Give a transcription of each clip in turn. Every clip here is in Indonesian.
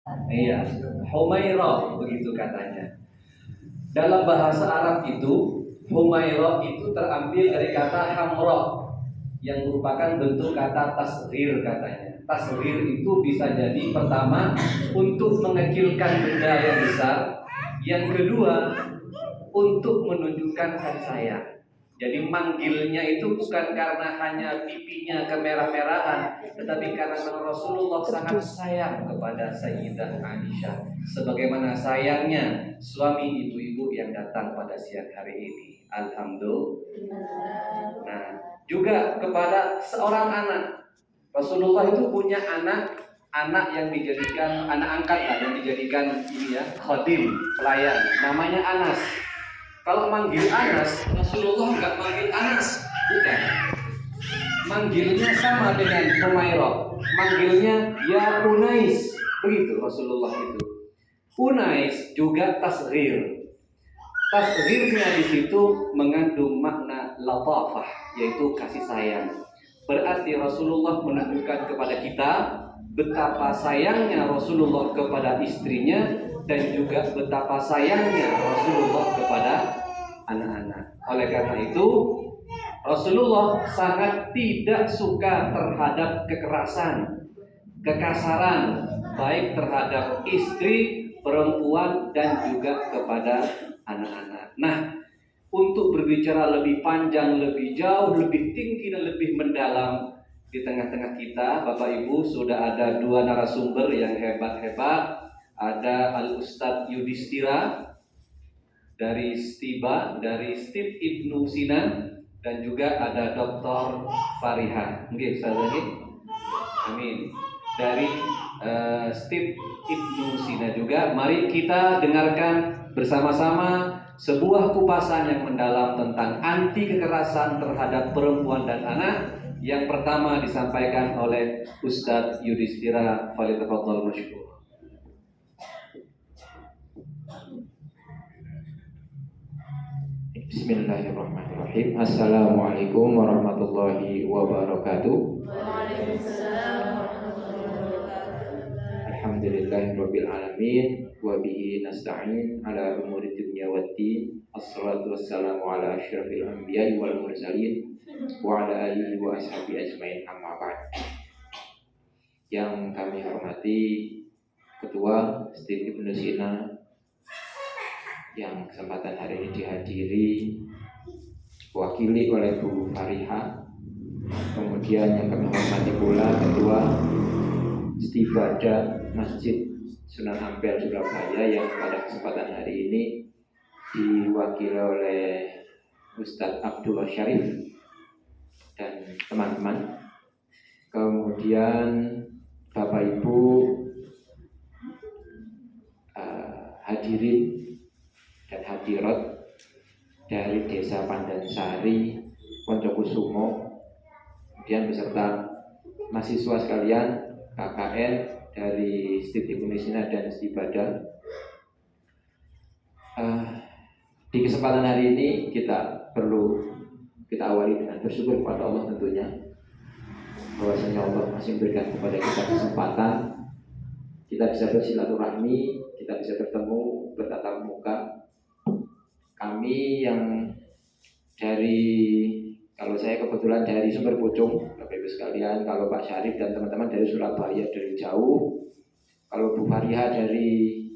Iya, Humairah begitu katanya. Dalam bahasa Arab itu, Humairah itu terambil dari kata hamra yang merupakan bentuk kata tasghir katanya. Tasghir itu bisa jadi pertama untuk mengecilkan benda yang besar, yang kedua untuk menunjukkan kasih sayang. Jadi manggilnya itu bukan karena hanya pipinya kemerah-merahan, tetapi karena Rasulullah sangat sayang kepada Sayyidah Aisyah, sebagaimana sayangnya suami ibu-ibu yang datang pada siang hari ini. Alhamdulillah. Nah, juga kepada seorang anak. Rasulullah itu punya anak yang dijadikan anak angkat lah, yang dijadikan ini ya, khadim, pelayan. Namanya Anas. Kalau manggil Anas, Rasulullah nggak manggil Anas, bukan. Manggilnya sama dengan Humairah. Manggilnya ya Unais, begitu Rasulullah itu. Unais juga tasghir. Tasghirnya di situ mengandung makna latafah, yaitu kasih sayang. Berarti Rasulullah menunjukkan kepada kita betapa sayangnya Rasulullah kepada istrinya dan juga betapa sayangnya Rasulullah kepada anak-anak. Oleh karena itu, Rasulullah sangat tidak suka terhadap kekerasan, kekasaran, baik terhadap istri, perempuan, dan juga kepada anak-anak. Nah, untuk berbicara lebih panjang, lebih jauh, lebih tinggi, dan lebih mendalam, di tengah-tengah kita, Bapak Ibu, sudah ada dua narasumber yang hebat-hebat. Ada Al-Ustadz Yudhistira dari STIBA, dari Stib Ibnu Sina, dan juga ada Dr. Fariha. Mungkin saya lagi. Amin. Dari Stib Ibnu Sina juga. Mari kita dengarkan bersama-sama sebuah kupasan yang mendalam tentang anti kekerasan terhadap perempuan dan anak. Yang pertama disampaikan oleh Ustadz Yudhistira. Falyatafadhal masykur. Bismillahirrahmanirrahim. Assalamualaikum warahmatullahi wabarakatuh. Waalaikumsalam warahmatullahi wabarakatuh. Alhamdulillahirabbil alamin wa bihi nasta'in ala umuri dunya waddin. Assalatu wassalamu ala asyrafil anbiya'i wal mursalin wa ala alihi wa ashabihi ajmain, amma ba'd. Yang kami hormati Ketua Stib Ibnu Sina yang kesempatan hari ini dihadiri diwakili oleh Bu Fariha. Kemudian yang kami hormati pula Ketua Stibada Masjid Sunan Ampel Surabaya yang pada kesempatan hari ini diwakili oleh Ustadz Abdullah Syarif dan teman-teman. Kemudian Bapak Ibu hadirin dan hadirat dari Desa Pandansari, Poncokusumo, kemudian beserta mahasiswa sekalian KKN dari Stib Ibnu Sina dan Stibada. Di kesempatan hari ini kita awali dengan bersyukur kepada Allah tentunya, bahwasanya Allah masih memberikan kepada kita kesempatan kita bisa bersilaturahmi, kita bisa bertemu, bertatap muka. Kami yang kalau saya kebetulan dari Sumber Pucung, Bapak Ibu sekalian, kalau Pak Syarif dan teman-teman dari Surabaya dari jauh, kalau Bu Fariha dari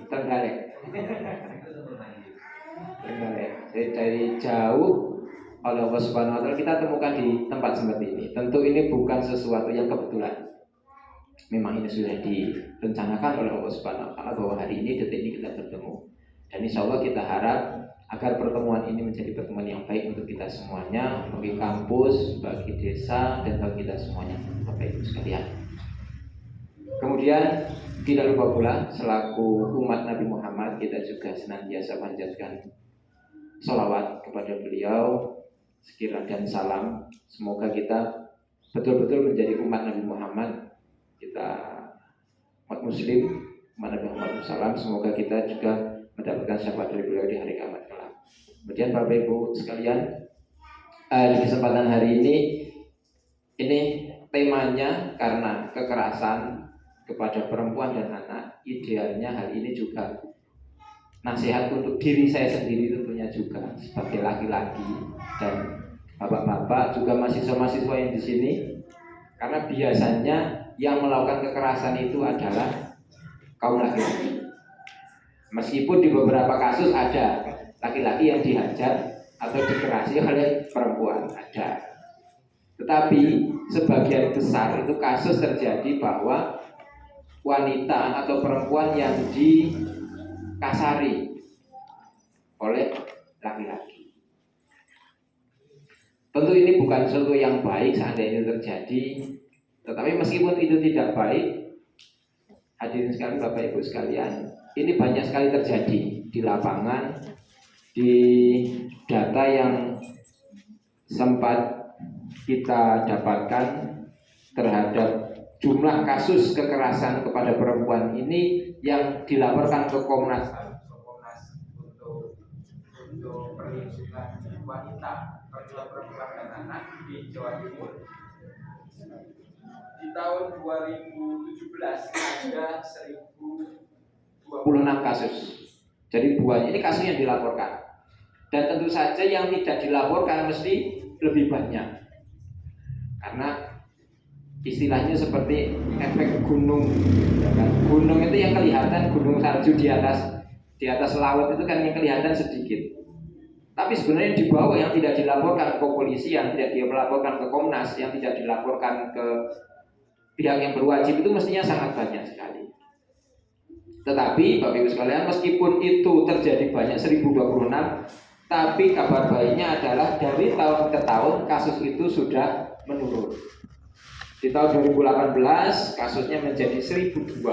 Trenggalek, dari jauh, oleh Allah Subhanahu wa Ta'ala kita temukan di tempat seperti ini. Tentu ini bukan sesuatu yang kebetulan. Memang ini sudah direncanakan oleh Allah Subhanahu wa Ta'ala bahwa hari ini, detik ini kita bertemu. Dan insya Allah kita harap agar pertemuan ini menjadi pertemuan yang baik untuk kita semuanya, bagi kampus, bagi desa, dan bagi kita semuanya, Bapak Ibu sekalian. Kemudian tidak lupa pula selaku umat Nabi Muhammad, kita juga senantiasa panjatkan sholawat kepada beliau, sekiranya dan salam. Semoga kita betul-betul menjadi umat Nabi Muhammad, kita umat Muslim, umat Nabi Muhammad SAW. Semoga kita juga mendapatkan syafaat dari beliau di hari kiamat kelak. Kemudian Bapak Ibu sekalian, di kesempatan hari ini temanya karena kekerasan kepada perempuan dan anak, idealnya hal ini juga nasihat untuk diri saya sendiri tentunya juga sebagai laki-laki dan bapak-bapak juga mahasiswa-mahasiswa yang di sini, karena biasanya yang melakukan kekerasan itu adalah kaum laki-laki. Meskipun di beberapa kasus ada laki-laki yang dihajar atau dikerasi oleh perempuan, ada. Tetapi sebagian besar itu kasus terjadi bahwa wanita atau perempuan yang dikasari oleh laki-laki. Tentu ini bukan sesuatu yang baik seandainya itu terjadi, tetapi meskipun itu tidak baik, hadirin sekalian, Bapak Ibu sekalian, ini banyak sekali terjadi di lapangan, di data yang sempat kita dapatkan terhadap jumlah kasus kekerasan kepada perempuan ini yang dilaporkan ke Komnas untuk perlindungan wanita, perlindungan perempuan dan anak di Jawa Timur. Di tahun 2017 ada 1026 kasus. Jadi ini kasus yang dilaporkan. Dan tentu saja yang tidak dilaporkan mesti lebih banyak. Karena istilahnya seperti efek gunung, ya kan? Gunung itu yang kelihatan, gunung salju di atas laut itu kan yang kelihatan sedikit. Tapi sebenarnya di bawah yang tidak dilaporkan ke polisi, yang tidak dilaporkan ke Komnas, yang tidak dilaporkan ke pihak yang berwajib itu mestinya sangat banyak sekali. Tetapi Bapak Ibu sekalian, meskipun itu terjadi banyak 1026, tapi kabar baiknya adalah dari tahun ke tahun kasus itu sudah menurun. Di tahun 2018 kasusnya menjadi 1002.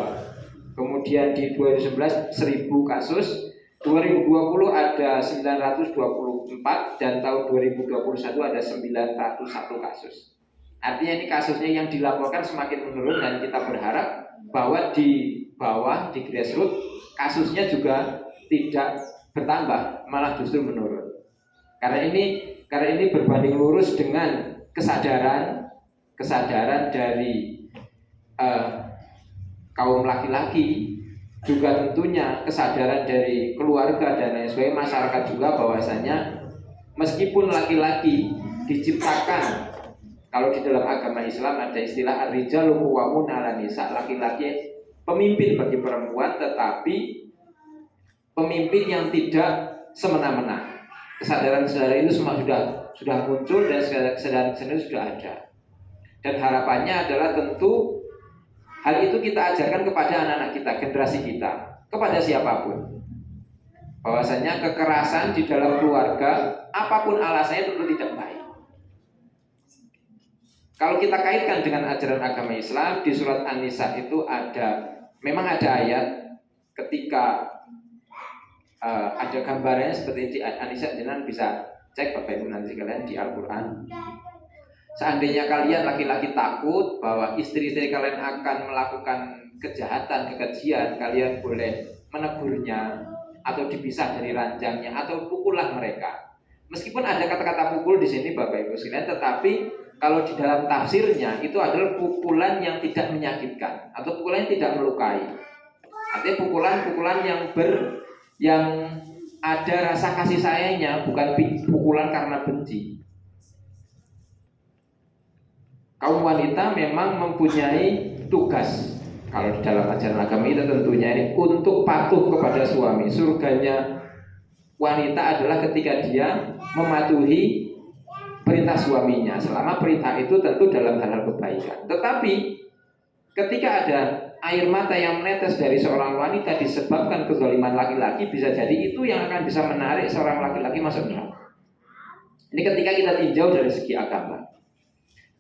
Kemudian di 2019 1000 kasus, 2020 ada 924 dan tahun 2021 ada 901 kasus. Artinya ini kasusnya yang dilaporkan semakin menurun dan kita berharap bahwa di bawah, di grassroots, kasusnya juga tidak bertambah, malah justru menurun. Karena ini berbanding lurus dengan kesadaran dari kaum laki-laki, juga tentunya kesadaran dari keluarga dan lain sebagainya, masyarakat juga, bahwasanya meskipun laki-laki diciptakan, kalau di dalam agama Islam ada istilah ar-rijalu qawwamuna 'alan nisa, laki-laki pemimpin bagi perempuan, tetapi pemimpin yang tidak semena-mena. Kesadaran-kesadaran itu semua sudah muncul dan kesadaran-kesadaran itu sudah ada. Dan harapannya adalah tentu hal itu kita ajarkan kepada anak-anak kita, generasi kita, kepada siapapun. Bahwasanya kekerasan di dalam keluarga, apapun alasannya tentu tidak baik. Kalau kita kaitkan dengan ajaran agama Islam, di surat An-Nisa itu memang ada ayat ketika ada gambarnya seperti di An-Nisa, jangan bisa cek Bapak Ibu nanti kalian di Al-Quran. Seandainya kalian laki-laki takut bahwa istri-istri kalian akan melakukan kejahatan, kekejian, kalian boleh menegurnya atau dipisah dari ranjangnya atau pukullah mereka. Meskipun ada kata-kata pukul di sini Bapak Ibu sekalian, tetapi kalau di dalam tafsirnya itu adalah pukulan yang tidak menyakitkan atau pukulan yang tidak melukai. Artinya pukulan-pukulan yang ada rasa kasih sayangnya, bukan pukulan karena benci. Kaum wanita memang mempunyai tugas, kalau di dalam ajaran agama itu tentunya ini untuk patuh kepada suami. Surganya wanita adalah ketika dia mematuhi perintah suaminya, selama perintah itu tentu dalam hal-hal kebaikan. Tetapi ketika ada air mata yang menetes dari seorang wanita disebabkan kezaliman laki-laki, bisa jadi itu yang akan bisa menarik seorang laki-laki masuk neraka. Ini ketika kita tinjau dari segi agama.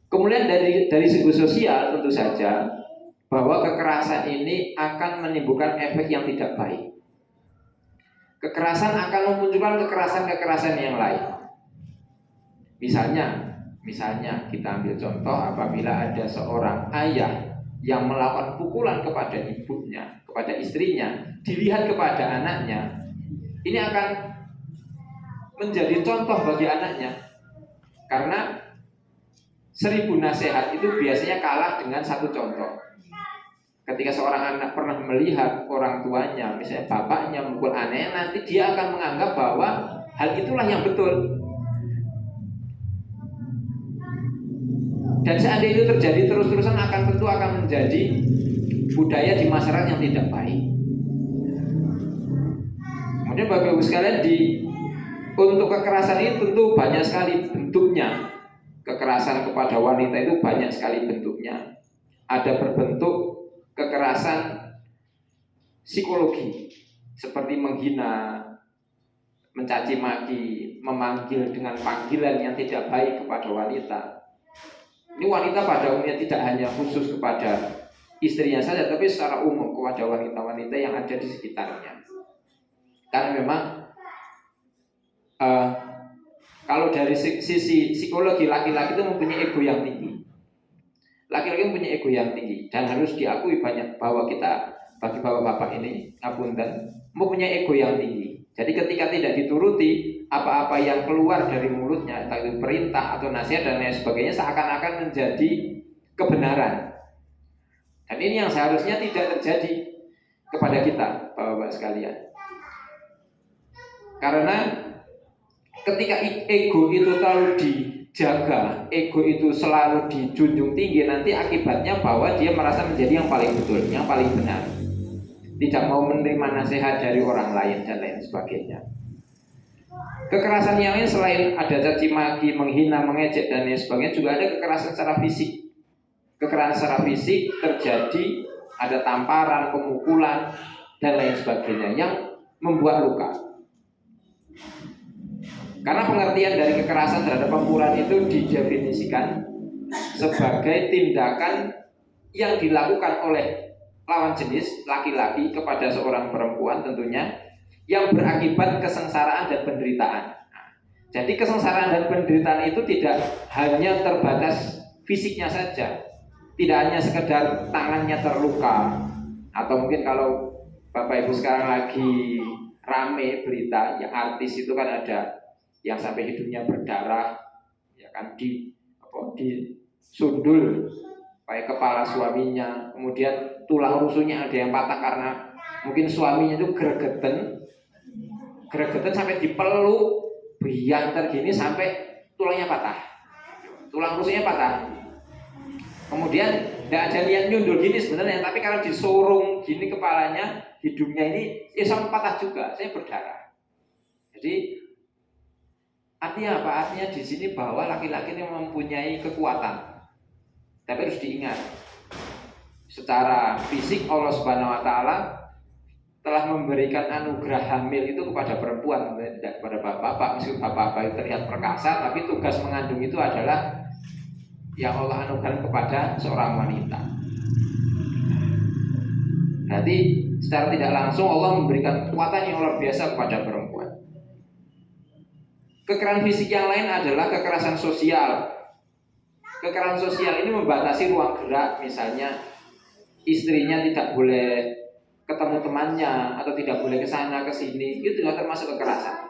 Kemudian dari segi sosial tentu saja bahwa kekerasan ini akan menimbulkan efek yang tidak baik. Kekerasan akan memunculkan kekerasan-kekerasan yang lain. Misalnya kita ambil contoh, apabila ada seorang ayah yang melakukan pukulan kepada ibunya, kepada istrinya, dilihat kepada anaknya, ini akan menjadi contoh bagi anaknya. Karena 1000 nasihat itu biasanya kalah dengan satu contoh. Ketika seorang anak pernah melihat orang tuanya, misalnya bapaknya mukul aneh, nanti dia akan menganggap bahwa hal itulah yang betul. Dan seandainya itu terjadi terus-terusan tentu akan menjadi budaya di masyarakat yang tidak baik. Kemudian Bapak Ibu sekalian, untuk kekerasan itu tentu banyak sekali bentuknya. Kekerasan kepada wanita itu banyak sekali bentuknya. Ada berbentuk kekerasan psikologi seperti menghina, mencaci maki, memanggil dengan panggilan yang tidak baik kepada wanita. Ini wanita pada umumnya tidak hanya khusus kepada istrinya saja, tapi secara umum kepada wanita-wanita yang ada di sekitarnya. Karena memang kalau dari sisi psikologi, laki-laki itu mempunyai ego yang tinggi. Laki-laki mempunyai ego yang tinggi dan harus diakui banyak bahwa kita bagi bapak-bapak ini ngapunten mempunyai ego yang tinggi. Jadi ketika tidak dituruti apa-apa yang keluar dari mulutnya, entah itu perintah atau nasihat dan lain sebagainya, seakan-akan menjadi kebenaran. Dan ini yang seharusnya tidak terjadi kepada kita, bapak-bapak sekalian. Karena ketika ego itu terlalu dijaga, ego itu selalu dijunjung tinggi, nanti akibatnya bahwa dia merasa menjadi yang paling betul, yang paling benar, tidak mau menerima nasihat dari orang lain dan lain sebagainya. Kekerasan yang lain selain ada caci maki, menghina, mengejek dan lain sebagainya, juga ada kekerasan secara fisik. Kekerasan secara fisik terjadi, ada tamparan, pemukulan dan lain sebagainya yang membuat luka. Karena pengertian dari kekerasan terhadap pemukulan itu didefinisikan sebagai tindakan yang dilakukan oleh lawan jenis laki-laki kepada seorang perempuan tentunya yang berakibat kesengsaraan dan penderitaan. Jadi kesengsaraan dan penderitaan itu tidak hanya terbatas fisiknya saja, tidak hanya sekedar tangannya terluka, atau mungkin kalau Bapak Ibu sekarang lagi rame berita yang artis itu kan ada yang sampai hidungnya berdarah, ya kan, disundul pakai kepala suaminya, kemudian tulang rusuknya ada yang patah karena mungkin suaminya itu gregetan sampai dipeluk, biantar gini sampai tulangnya patah, tulang rusuknya patah. Kemudian tidak ada niat nyundul gini sebenarnya, tapi kalau disorong gini kepalanya, hidungnya ini sampai patah juga, saya berdarah. Jadi artinya apa? Artinya di sini bahwa laki-laki ini mempunyai kekuatan. Tapi harus diingat, secara fisik Allah Subhanahu wa taala telah memberikan anugerah hamil itu kepada perempuan, tidak kepada bapak-bapak. Meskipun bapak-bapak itu terlihat perkasa, tapi tugas mengandung itu adalah yang Allah anugerahkan kepada seorang wanita. Jadi secara tidak langsung Allah memberikan kekuatan yang luar biasa kepada perempuan. Kekerasan fisik yang lain adalah kekerasan sosial. Kekerasan sosial ini membatasi ruang gerak, misalnya istrinya tidak boleh ketemu temannya atau tidak boleh ke sana ke sini, itu juga termasuk kekerasan.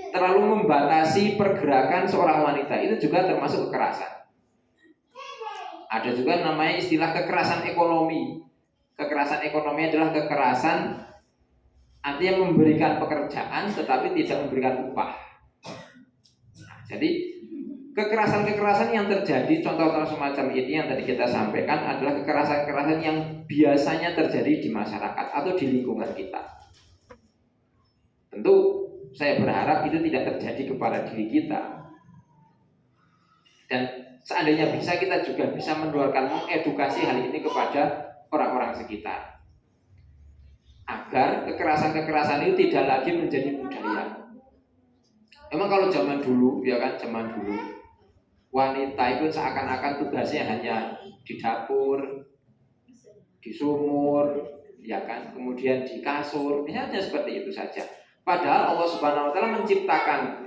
Terlalu membatasi pergerakan seorang wanita, itu juga termasuk kekerasan. Ada juga namanya istilah kekerasan ekonomi. Kekerasan ekonomi adalah kekerasan artinya memberikan pekerjaan tetapi tidak memberikan upah. Jadi kekerasan-kekerasan yang terjadi, contoh-contoh semacam ini yang tadi kita sampaikan adalah kekerasan-kekerasan yang biasanya terjadi di masyarakat atau di lingkungan kita. Tentu saya berharap itu tidak terjadi kepada diri kita. Dan seandainya bisa, kita juga bisa mengedukasi hal ini kepada orang-orang sekitar, agar kekerasan-kekerasan itu tidak lagi menjadi budaya. Memang kalau zaman dulu, ya kan, zaman dulu wanita itu seakan-akan tugasnya hanya di dapur, di sumur, ya kan, kemudian di kasur, misalnya seperti itu saja. Padahal Allah Subhanahu wa taala menciptakan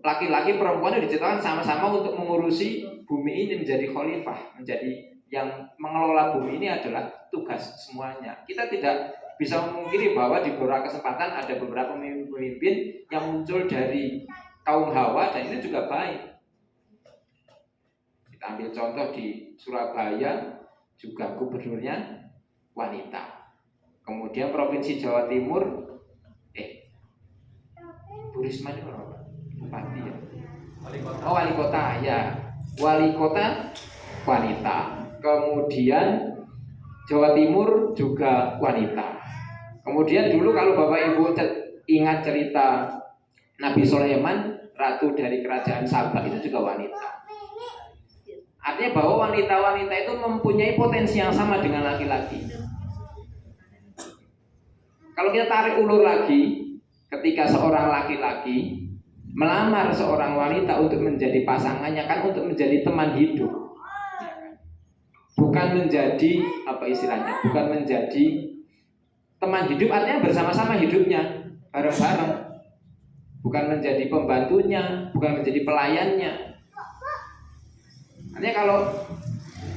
laki-laki perempuan itu diciptakan sama-sama untuk mengurusi bumi ini, menjadi khalifah, menjadi yang mengelola bumi ini adalah tugas semuanya. Kita tidak bisa memungkiri bahwa di beberapa kesempatan ada beberapa pemimpin yang muncul dari kaum Hawa dan itu juga baik. Kita ambil contoh di Surabaya juga gubernurnya wanita. Kemudian Provinsi Jawa Timur, Bu Risma itu apa? Bupati ya? Oh, wali kota ya. Wali kota wanita. Kemudian Jawa Timur juga wanita. Kemudian dulu kalau Bapak Ibu ingat cerita Nabi Sulaiman, ratu dari kerajaan Sabah itu juga wanita. Artinya bahwa wanita-wanita itu mempunyai potensi yang sama dengan laki-laki. Kalau kita tarik ulur lagi, ketika seorang laki-laki melamar seorang wanita untuk menjadi pasangannya, kan untuk menjadi teman hidup, bukan menjadi apa istilahnya, bukan menjadi teman hidup, artinya bersama-sama hidupnya bareng-bareng, bukan menjadi pembantunya, bukan menjadi pelayannya. Artinya kalau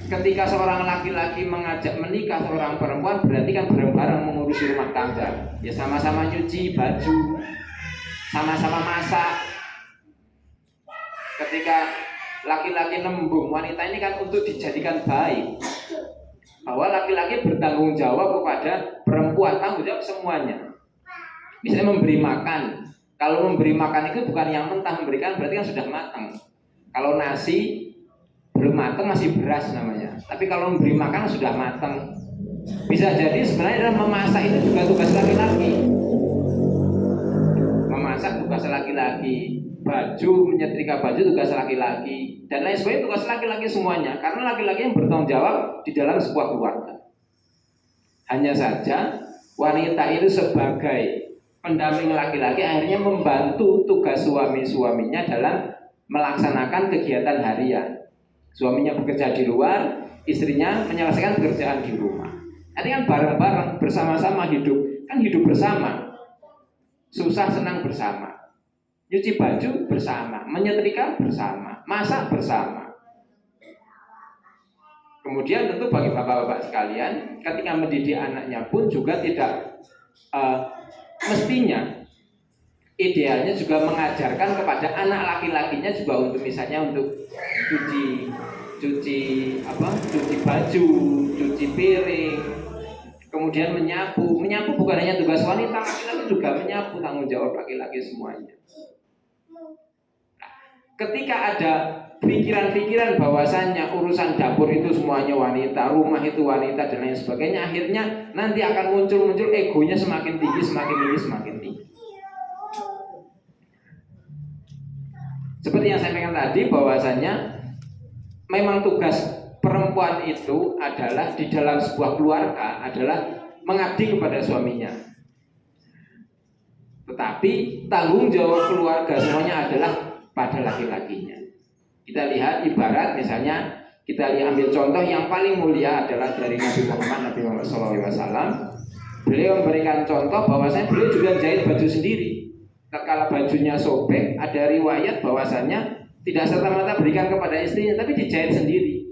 ketika seorang laki-laki mengajak menikah seorang perempuan, berarti kan bareng-bareng mengurusi rumah tangga. Ya sama-sama nyuci baju, sama-sama masak. Ketika laki-laki nembung wanita ini kan untuk dijadikan baik, bahwa laki-laki bertanggung jawab kepada perempuan, tanggung jawab semuanya. Misalnya memberi makan. Kalau memberi makan itu bukan yang mentah memberikan, berarti kan sudah matang. Kalau nasi belum matang masih beras namanya. Tapi kalau memberi makan sudah matang. Bisa jadi sebenarnya dalam memasak itu juga tugas laki-laki. Memasak tugas laki-laki, baju, menyetrika baju tugas laki-laki, dan lain sebagainya tugas laki-laki semuanya. Karena laki-laki yang bertanggung jawab di dalam sebuah keluarga. Hanya saja wanita itu sebagai pendamping laki-laki akhirnya membantu tugas suami-suaminya dalam melaksanakan kegiatan harian. Suaminya bekerja di luar, istrinya menyelesaikan pekerjaan di rumah. Artinya kan bareng-bareng, bersama-sama hidup. Kan hidup bersama, susah senang bersama, nyuci baju bersama, menyetrika bersama, masak bersama. Kemudian tentu bagi bapak-bapak sekalian, ketika mendidik anaknya pun juga tidak mestinya, idealnya juga mengajarkan kepada anak laki-lakinya juga untuk misalnya untuk cuci baju, cuci piring, kemudian menyapu bukan hanya tugas wanita, laki-laki juga menyapu, tanggung jawab laki-laki semuanya. Nah, ketika ada pikiran-pikiran bahwasannya urusan dapur itu semuanya wanita, rumah itu wanita dan lain sebagainya, akhirnya nanti akan muncul egonya semakin tinggi. Seperti yang saya sampaikan tadi, bahwasannya memang tugas perempuan itu adalah di dalam sebuah keluarga adalah mengabdi kepada suaminya. Tetapi tanggung jawab keluarga semuanya adalah pada laki-lakinya. Kita lihat ibarat misalnya, kita ambil contoh yang paling mulia adalah dari Nabi Muhammad SAW. Beliau memberikan contoh bahwasanya beliau juga jahit baju sendiri. Tatkala bajunya sobek, ada riwayat bahwasannya tidak serta-merta berikan kepada istrinya, tapi dijahit sendiri.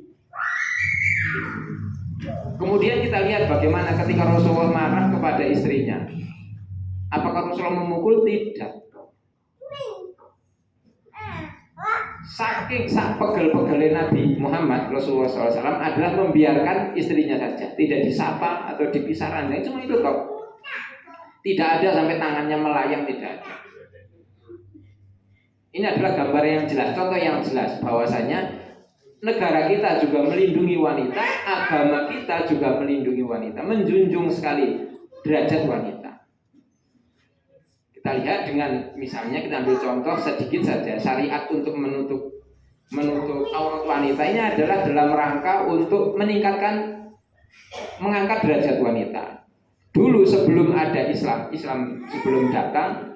Kemudian kita lihat bagaimana ketika Rasulullah marah kepada istrinya. Apakah Rasulullah memukul? Tidak. Saking pegel-pegelnya Nabi Muhammad Rasulullah SAW adalah membiarkan istrinya saja, tidak disapa atau dipisah ranjang, cuma itu kok. Tidak ada sampai tangannya melayang, tidak ada. Ini adalah gambar yang jelas, contoh yang jelas bahwasanya negara kita juga melindungi wanita, agama kita juga melindungi wanita, menjunjung sekali derajat wanita. Kita lihat dengan misalnya kita ambil contoh sedikit saja, syariat untuk menutup aurat wanita ini adalah dalam rangka untuk mengangkat derajat wanita. Dulu sebelum ada Islam sebelum datang,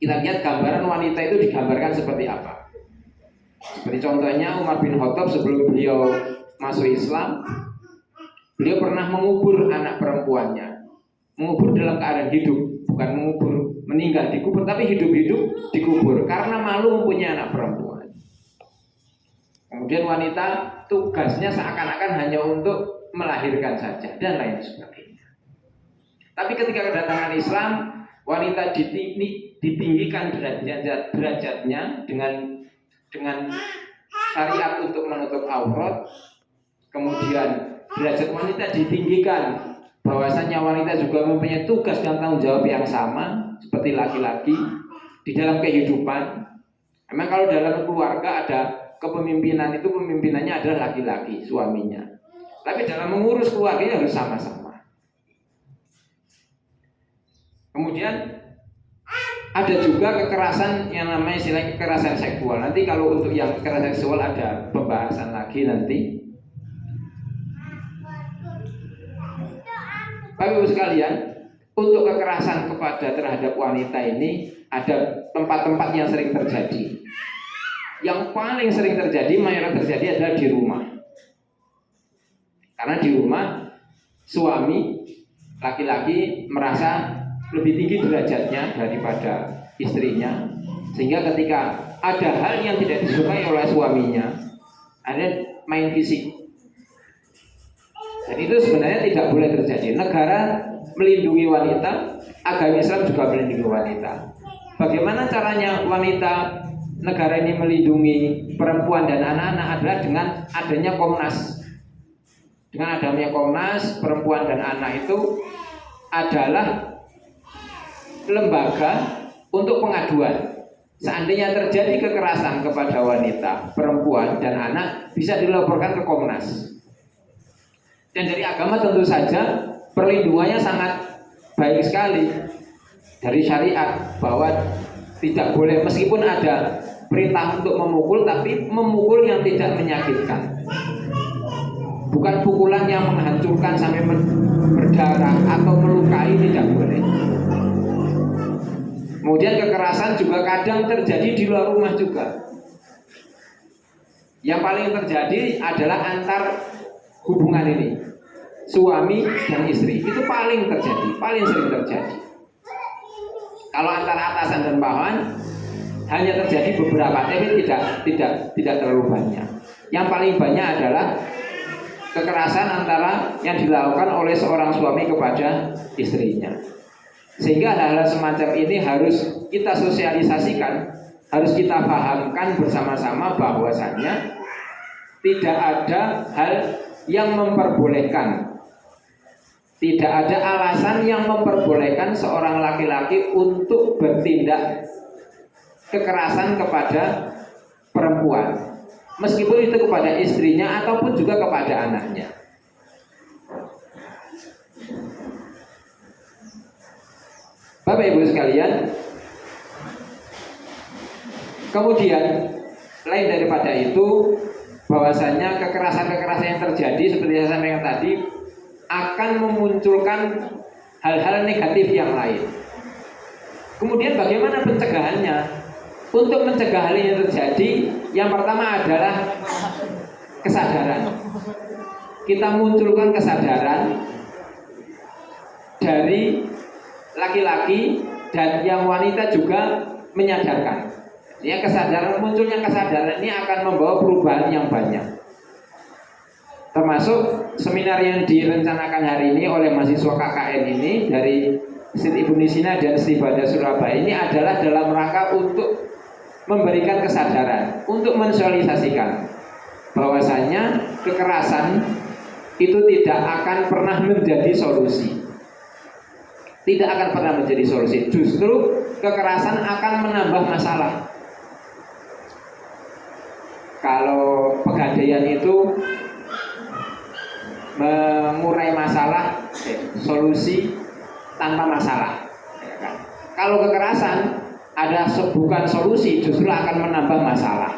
kita lihat gambaran wanita itu digambarkan seperti apa. Seperti contohnya Umar bin Khattab sebelum beliau masuk Islam, beliau pernah mengubur anak perempuannya. Mengubur dalam keadaan hidup, bukan mengubur meninggal dikubur, tapi hidup-hidup dikubur karena malu mempunyai anak perempuan. Kemudian wanita tugasnya seakan-akan hanya untuk melahirkan saja dan lain sebagainya. Tapi ketika kedatangan Islam, wanita ditinggikan derajatnya dengan syariat untuk menutup aurat, kemudian derajat wanita ditinggikan, bahwasanya wanita juga mempunyai tugas dan tanggung jawab yang sama seperti laki-laki di dalam kehidupan. Memang kalau dalam keluarga ada kepemimpinan, itu pemimpinannya adalah laki-laki, suaminya. Tapi dalam mengurus keluarga harus sama-sama. Kemudian ada juga kekerasan yang namanya istilah kekerasan seksual. Nanti kalau untuk yang kekerasan seksual ada pembahasan lagi nanti. Bapak Ibu sekalian, untuk kekerasan terhadap wanita ini ada tempat-tempat yang sering terjadi. Yang paling sering terjadi, mayoritas terjadi adalah di rumah. Karena di rumah suami laki-laki merasa lebih tinggi derajatnya daripada istrinya, sehingga ketika ada hal yang tidak disukai oleh suaminya, ada main fisik. Dan itu sebenarnya tidak boleh terjadi. Negara melindungi wanita, agama Islam juga melindungi wanita. Bagaimana caranya wanita negara ini melindungi perempuan dan anak-anak adalah dengan adanya Komnas. Dengan adanya Komnas, perempuan dan anak itu adalah lembaga untuk pengaduan. Seandainya terjadi kekerasan kepada wanita, perempuan dan anak, bisa dilaporkan ke Komnas. Dan dari agama tentu saja perlindungannya sangat baik sekali dari syariat, bahwa tidak boleh, meskipun ada perintah untuk memukul, tapi memukul yang tidak menyakitkan, bukan pukulan yang menghancurkan sampai berdarah atau melukai, tidak boleh. Kemudian kekerasan juga kadang terjadi di luar rumah juga. Yang paling terjadi adalah antar hubungan ini, suami dan istri, itu paling terjadi, paling sering terjadi. Kalau antara atasan dan bawahan hanya terjadi beberapa, tapi tidak terlalu banyak. Yang paling banyak adalah kekerasan antara yang dilakukan oleh seorang suami kepada istrinya. Sehingga hal-hal semacam ini harus kita sosialisasikan, harus kita pahamkan bersama-sama bahwasannya tidak ada hal yang memperbolehkan, tidak ada alasan yang memperbolehkan seorang laki-laki untuk bertindak kekerasan kepada perempuan, meskipun itu kepada istrinya ataupun juga kepada anaknya. Bapak Ibu sekalian, kemudian lain daripada itu, bahwasanya kekerasan-kekerasan yang terjadi seperti saya sampaikan tadi akan memunculkan hal-hal negatif yang lain. Kemudian bagaimana pencegahannya? Untuk mencegah hal ini terjadi, yang pertama adalah kesadaran. Kita munculkan kesadaran dari laki-laki dan yang wanita juga menyadarkan. Ya, munculnya kesadaran ini akan membawa perubahan yang banyak. Termasuk seminar yang direncanakan hari ini oleh mahasiswa KKN ini dari Siti Ibnu Sina dan Istibadah Surabaya ini adalah dalam rangka untuk memberikan kesadaran, untuk mensosialisasikan bahwasanya kekerasan itu tidak akan pernah menjadi solusi. Tidak akan pernah menjadi solusi. Justru kekerasan akan menambah masalah. Kalau pegadaian itu mengurai masalah, solusi tanpa masalah. Kalau kekerasan bukan solusi, justru akan menambah masalah.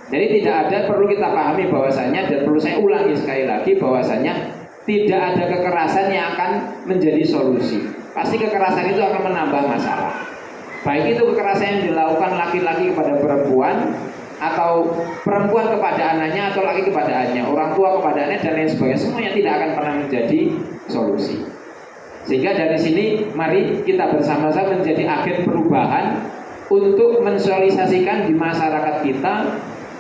Jadi tidak ada, perlu kita pahami bahwasanya, dan perlu saya ulangi sekali lagi bahwasanya tidak ada kekerasan yang akan menjadi solusi. Pasti kekerasan itu akan menambah masalah. Baik itu kekerasan yang dilakukan laki-laki kepada perempuan, atau perempuan kepada anaknya, atau laki kepada anaknya, orang tua kepada anaknya, dan lain sebagainya, semuanya tidak akan pernah menjadi solusi. Sehingga dari sini mari kita bersama-sama menjadi agen perubahan untuk mensosialisasikan di masyarakat kita,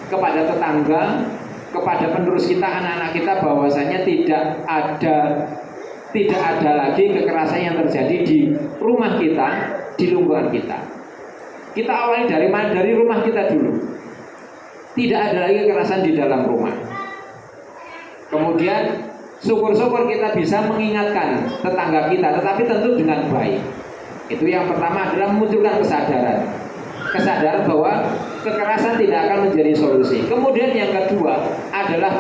kepada tetangga, kepada penerus kita, anak-anak kita, bahwasanya tidak ada lagi kekerasan yang terjadi di rumah kita, di lingkungan kita. Kita awali dari rumah kita dulu. tidak ada lagi kekerasan di dalam rumah. Kemudian syukur-syukur kita bisa mengingatkan tetangga kita, tetapi tentu dengan baik. Itu yang pertama adalah memunculkan kesadaran bahwa kekerasan tidak akan menjadi solusi. Kemudian yang kedua adalah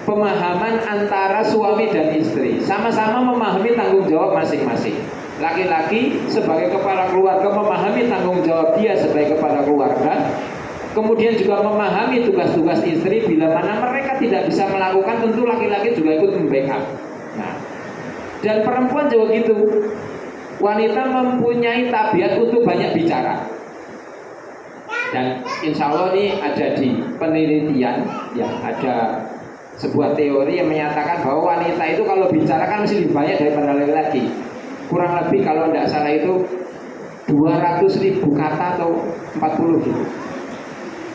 pemahaman antara suami dan istri, sama-sama memahami tanggung jawab masing-masing. Laki-laki sebagai kepala keluarga memahami tanggung jawab dia sebagai kepala keluarga, kemudian juga memahami tugas-tugas istri. Bila mana mereka tidak bisa melakukan, tentu laki-laki juga ikut membackup. Nah, dan perempuan juga gitu. Wanita mempunyai tabiat untuk banyak bicara. Dan insya Allah ini ada di penelitian, ya, ada sebuah teori yang menyatakan bahwa wanita itu kalau bicara kan masih lebih banyak daripada laki-laki. Kurang lebih kalau tidak salah itu 200.000 kata atau 40 gitu.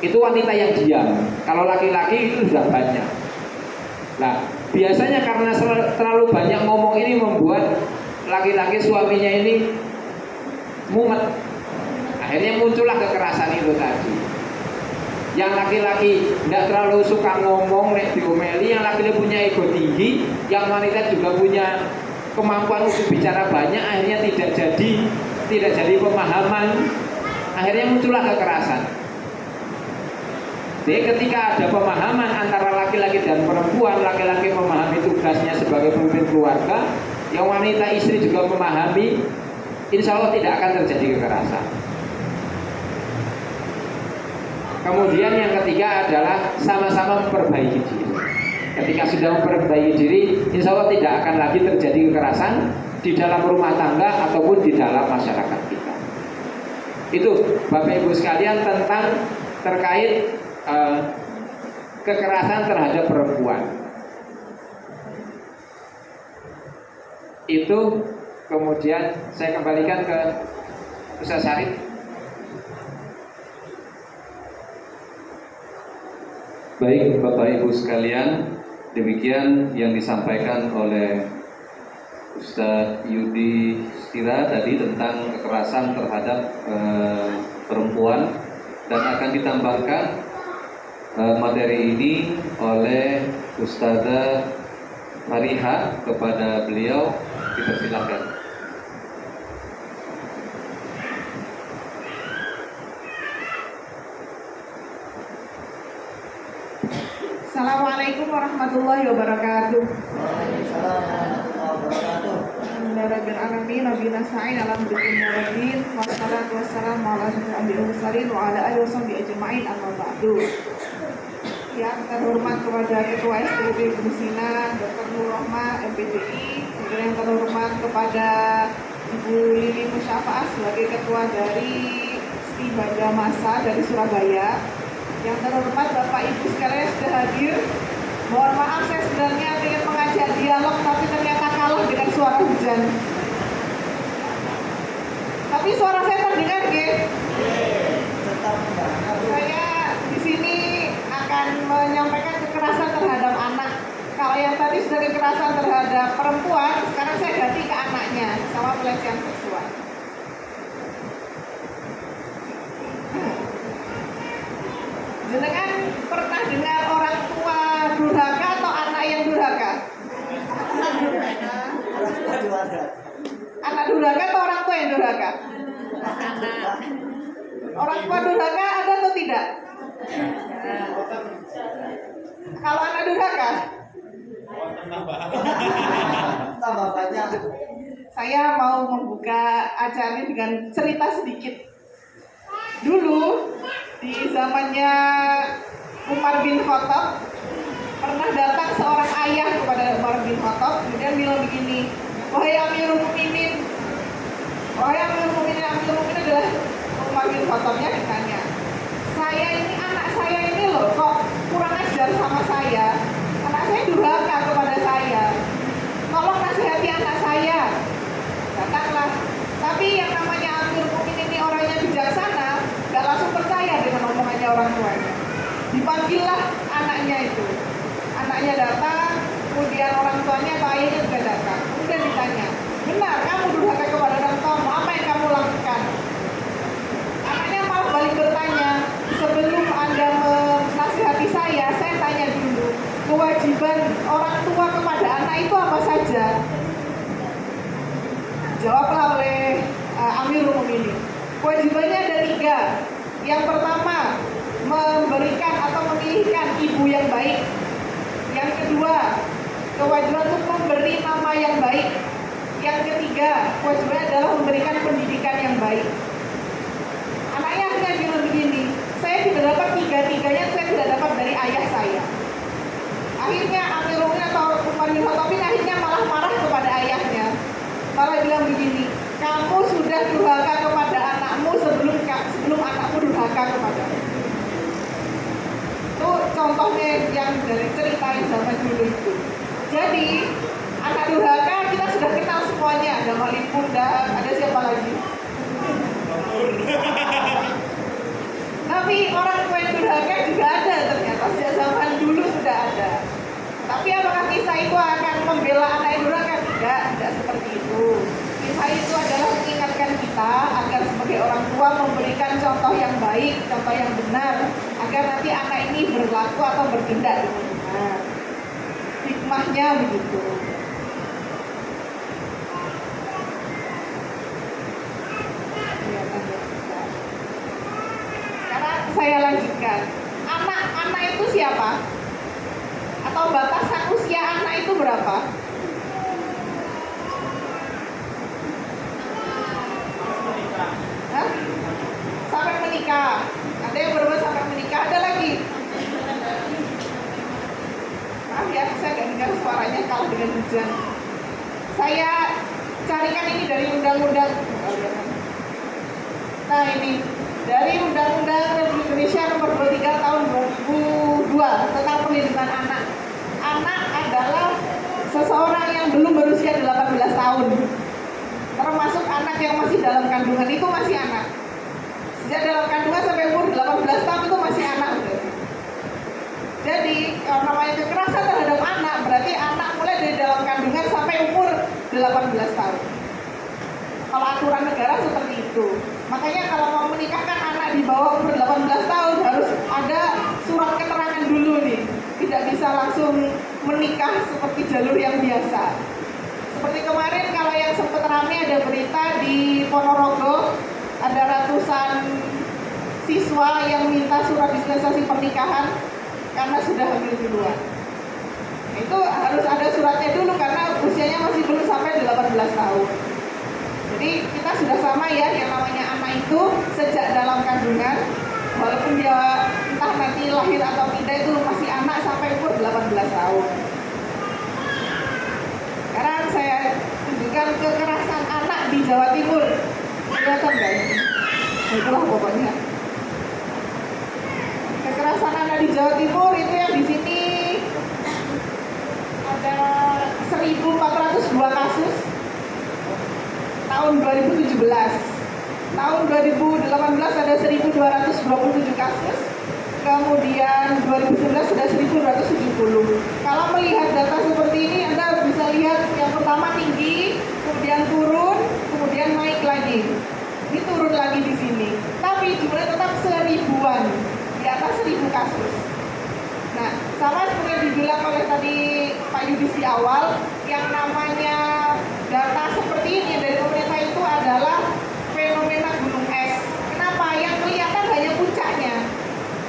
Itu wanita yang diam. Kalau laki-laki itu sudah banyak. Nah, biasanya karena terlalu banyak ngomong ini membuat laki-laki suaminya ini mumet. Akhirnya muncullah kekerasan itu tadi. Yang laki-laki tidak terlalu suka ngomong, nek diomeli. Yang laki-laki punya ego tinggi, yang wanita juga punya kemampuan untuk bicara banyak. Akhirnya tidak jadi pemahaman. Akhirnya muncullah kekerasan. Jadi ketika ada pemahaman antara laki-laki dan perempuan, laki-laki memahami tugasnya sebagai pemimpin keluarga, yang wanita istri juga memahami, insya Allah tidak akan terjadi kekerasan. Kemudian yang ketiga adalah sama-sama memperbaiki diri. Ketika sudah memperbaiki diri, insya Allah tidak akan lagi terjadi kekerasan di dalam rumah tangga ataupun di dalam masyarakat kita. Itu Bapak Ibu sekalian tentang terkait kekerasan terhadap perempuan. Itu kemudian saya kembalikan ke Ustaz Syarif. Baik Bapak Ibu sekalian, demikian yang disampaikan oleh Ustadz Yudi Stira tadi tentang kekerasan terhadap perempuan, dan akan ditambahkan materi ini oleh Ustazah Fariha. Kepada beliau dipersilakan. Assalamualaikum warahmatullahi wabarakatuh. Alhamdulillahirrahmanirrahim. Nabi nasta'in ala mudin wassalatu wassalamu ala asyrofil anbiya'i wal mursalin wa ala alihi washabihi ajma'in, amma ba'du. Yang terhormat kepada Ketua STB Gusina Dr. Nur Rohma MPDI, yang terhormat kepada Ibu Lili Musyafa'ah sebagai Ketua dari Stibaja Masa dari Surabaya. Yang terhormat Bapak Ibu sekalian sudah hadir. Mohon maaf, saya sebenarnya ingin mengajak dialog tapi ternyata kalah dengan suara hujan. Tapi suara saya terdengar, nggih? Saya di sini akan menyampaikan kekerasan terhadap anak. Kalau yang tadi sudah kekerasan terhadap perempuan, sekarang saya ganti ke anaknya sama pelecehan seksual. Jenengan pernah dengar orang tua durhaka atau anak yang durhaka? Anak durhaka atau orang tua yang durhaka? Orang tua durhaka ada atau tidak? Kalau anak durhaka? Saya mau membuka acara ini dengan cerita sedikit. Dulu di zamannya Umar bin Khattab pernah datang seorang ayah kepada Umar bin Khattab, kemudian bilang begini, wahai Amirul Mukminin, Amirul Mukminin adalah Umar bin Khattabnya, ditanya, anak saya ini loh kok kurang ajar sama saya, anak saya durhaka kepada saya, tolong nasihati anak saya. Datanglah, tapi yang namanya Amirul Mukminin ini orangnya bijaksana, gak langsung percaya dengan omongannya orang tuanya. Dipanggillah anaknya itu. Anaknya datang, kemudian orang tuanya atau ayahnya juga datang. Kemudian ditanya, benar kamu durhaka kepada orang tuamu, apa yang kamu lakukan? Anaknya malah balik bertanya, sebelum kewajiban orang tua kepada anak itu apa saja? Jawablah oleh Amirul Mukminin. Kewajibannya ada 3. Yang pertama, memberikan atau memilihkan ibu yang baik. Yang kedua, kewajiban untuk memberi nama yang baik. Yang ketiga, kewajibannya adalah memberikan pendidikan yang baik. Anaknya akhirnya bilang begini, saya tidak dapat 3-tiganya, saya tidak dapat dari ayah saya. Akhirnya Amirul Mukminin atau Umar bin Khattab akhirnya malah marah kepada ayahnya. Malah bilang begini, kamu sudah durhaka kepada anakmu sebelum anakmu durhaka kepadamu. Itu contohnya yang dari cerita yang zaman dulu itu. Jadi anak durhaka kita sudah kenal semuanya. Ada Malik Bunda, ada siapa lagi? Tapi orang tua yang durhaka juga ada ternyata, sejak zaman dulu sudah ada. Tapi apakah kisah itu akan membela anak yang durhaka? Tidak seperti itu. Kisah itu adalah mengingatkan kita agar sebagai orang tua memberikan contoh yang baik, contoh yang benar, agar nanti anak ini berlaku atau bertindak dengan benar. Hikmahnya begitu. Sekarang saya lanjutkan. Anak itu siapa? Atau batasan usia anak itu berapa? Hah? Sampai menikah. Ada yang berapa sampai menikah? Ada lagi? Maaf ya, saya nggak dengar suaranya kalau dengan hujan. Saya carikan ini dari undang-undang. Nah ini dari Undang-Undang Republik Indonesia Nomor 23 Tahun 2002 tentang perlindungan anak. Anak adalah seseorang yang belum berusia 18 tahun. Termasuk anak yang masih dalam kandungan itu masih anak. Sejak dalam kandungan sampai umur 18 tahun itu masih anak. Jadi kalau namanya kekerasan terhadap anak, berarti anak mulai dari dalam kandungan sampai umur 18 tahun. Kalau aturan negara seperti itu. Makanya kalau mau menikahkan anak di bawah umur 18 tahun harus ada surat keterangan dulu nih. Tidak bisa langsung menikah seperti jalur yang biasa. Seperti kemarin kalau yang sempat ramai ada berita di Ponorogo, ada ratusan siswa yang minta surat dispensasi pernikahan karena sudah hamil duluan. Itu harus ada suratnya dulu karena usianya masih belum sampai 18 tahun. Jadi kita sudah sama ya, yang namanya anak itu sejak dalam kandungan, walaupun dia entah nanti lahir atau tidak itu masih anak sampai umur 18 tahun. Sekarang saya tunjukkan kekerasan anak di Jawa Timur. Kelihatan nggak ini? Itulah pokoknya. Kekerasan anak di Jawa Timur itu yang di sini ada 1.402 kasus tahun 2017. Tahun 2018 ada 1.227 kasus. Kemudian 2019 sudah 1.270. Kalau melihat data seperti ini, Anda bisa lihat yang pertama tinggi, kemudian turun, kemudian naik lagi. Ini turun lagi di sini. Tapi jumlahnya tetap 1000-an, di atas 1000 kasus. Nah, sama seperti yang dibilang oleh tadi Pak Yudis di awal, yang namanya data seperti ini dari pemerintah itu adalah fenomena gunung es. Kenapa? Yang kelihatan hanya puncaknya.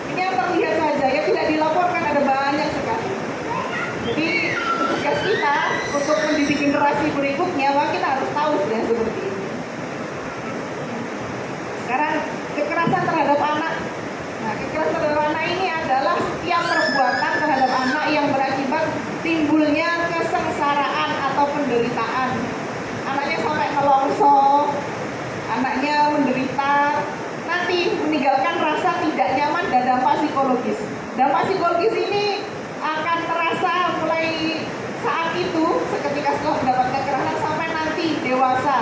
Ini yang terlihat saja, yang tidak dilaporkan ada banyak sekali. Jadi tugas kita untuk mendidik generasi berikutnya, bahwa kita harus tahu sebenarnya seperti ini. Sekarang kekerasan terhadap anak. Nah, kekerasan terhadap anak ini adalah setiap perbuatan terhadap anak yang berakibat timbulnya kesengsaraan atau penderitaan. Anaknya sampai nelongso, anaknya menderita, nanti meninggalkan rasa tidak nyaman dan dampak psikologis. Dampak psikologis ini akan terasa mulai saat itu, seketika setelah mendapatkan kekerasan sampai nanti dewasa,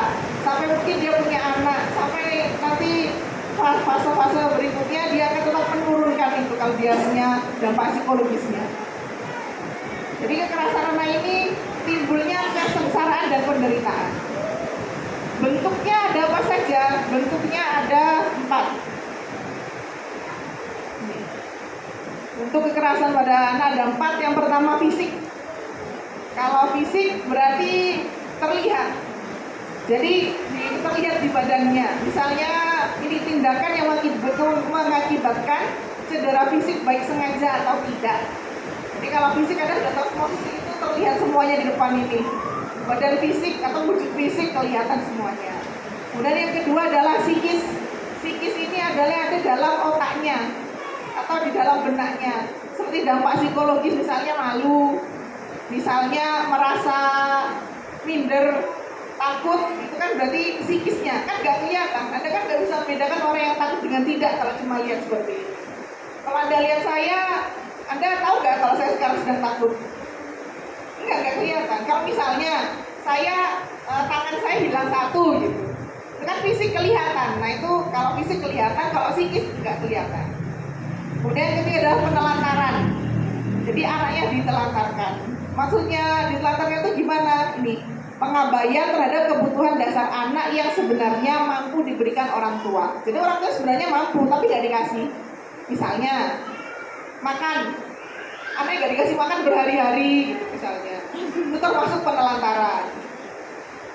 sampai mungkin dia punya anak, sampai nanti fase-fase berikutnya dia akan tetap menurunkan itu kalau dia punya dampak psikologisnya. Jadi kekerasan anak ini timbulnya kesengsaraan dan penderitaan. Bentuknya ada apa saja? Bentuknya ada 4. bentuk kekerasan pada anak ada 4. Yang pertama fisik. Kalau fisik berarti terlihat. Jadi terlihat di badannya. Misalnya ini tindakan yang mengakibatkan cedera fisik baik sengaja atau tidak. Jadi kalau fisik ada sudah tahu semua fisik itu terlihat semuanya di depan ini. Badan fisik atau wujud fisik kelihatan semuanya. Kemudian yang kedua adalah psikis. Psikis ini adalah yang ada dalam otaknya atau di dalam benaknya. Seperti dampak psikologis misalnya malu, misalnya merasa minder, takut, itu kan berarti psikisnya kan nggak kelihatan. Anda kan nggak bisa membedakan orang yang takut dengan tidak kalau cuma lihat seperti ini. Kalau Anda lihat saya, Anda tahu nggak kalau saya sekarang sedang takut? Nggak kelihatan. Kalau misalnya saya tangan saya hilang satu gitu, itu kan fisik kelihatan. Nah itu kalau fisik kelihatan, kalau psikis nggak kelihatan. Kemudian yang ketiga adalah penelantaran. Jadi anaknya ditelantarkan. Maksudnya ditelantarkan itu gimana? Ini pengabaian terhadap kebutuhan dasar anak yang sebenarnya mampu diberikan orang tua. Jadi orang tua sebenarnya mampu tapi nggak dikasih. Misalnya makan, anak nggak dikasih makan berhari-hari, misalnya itu termasuk penelantaran.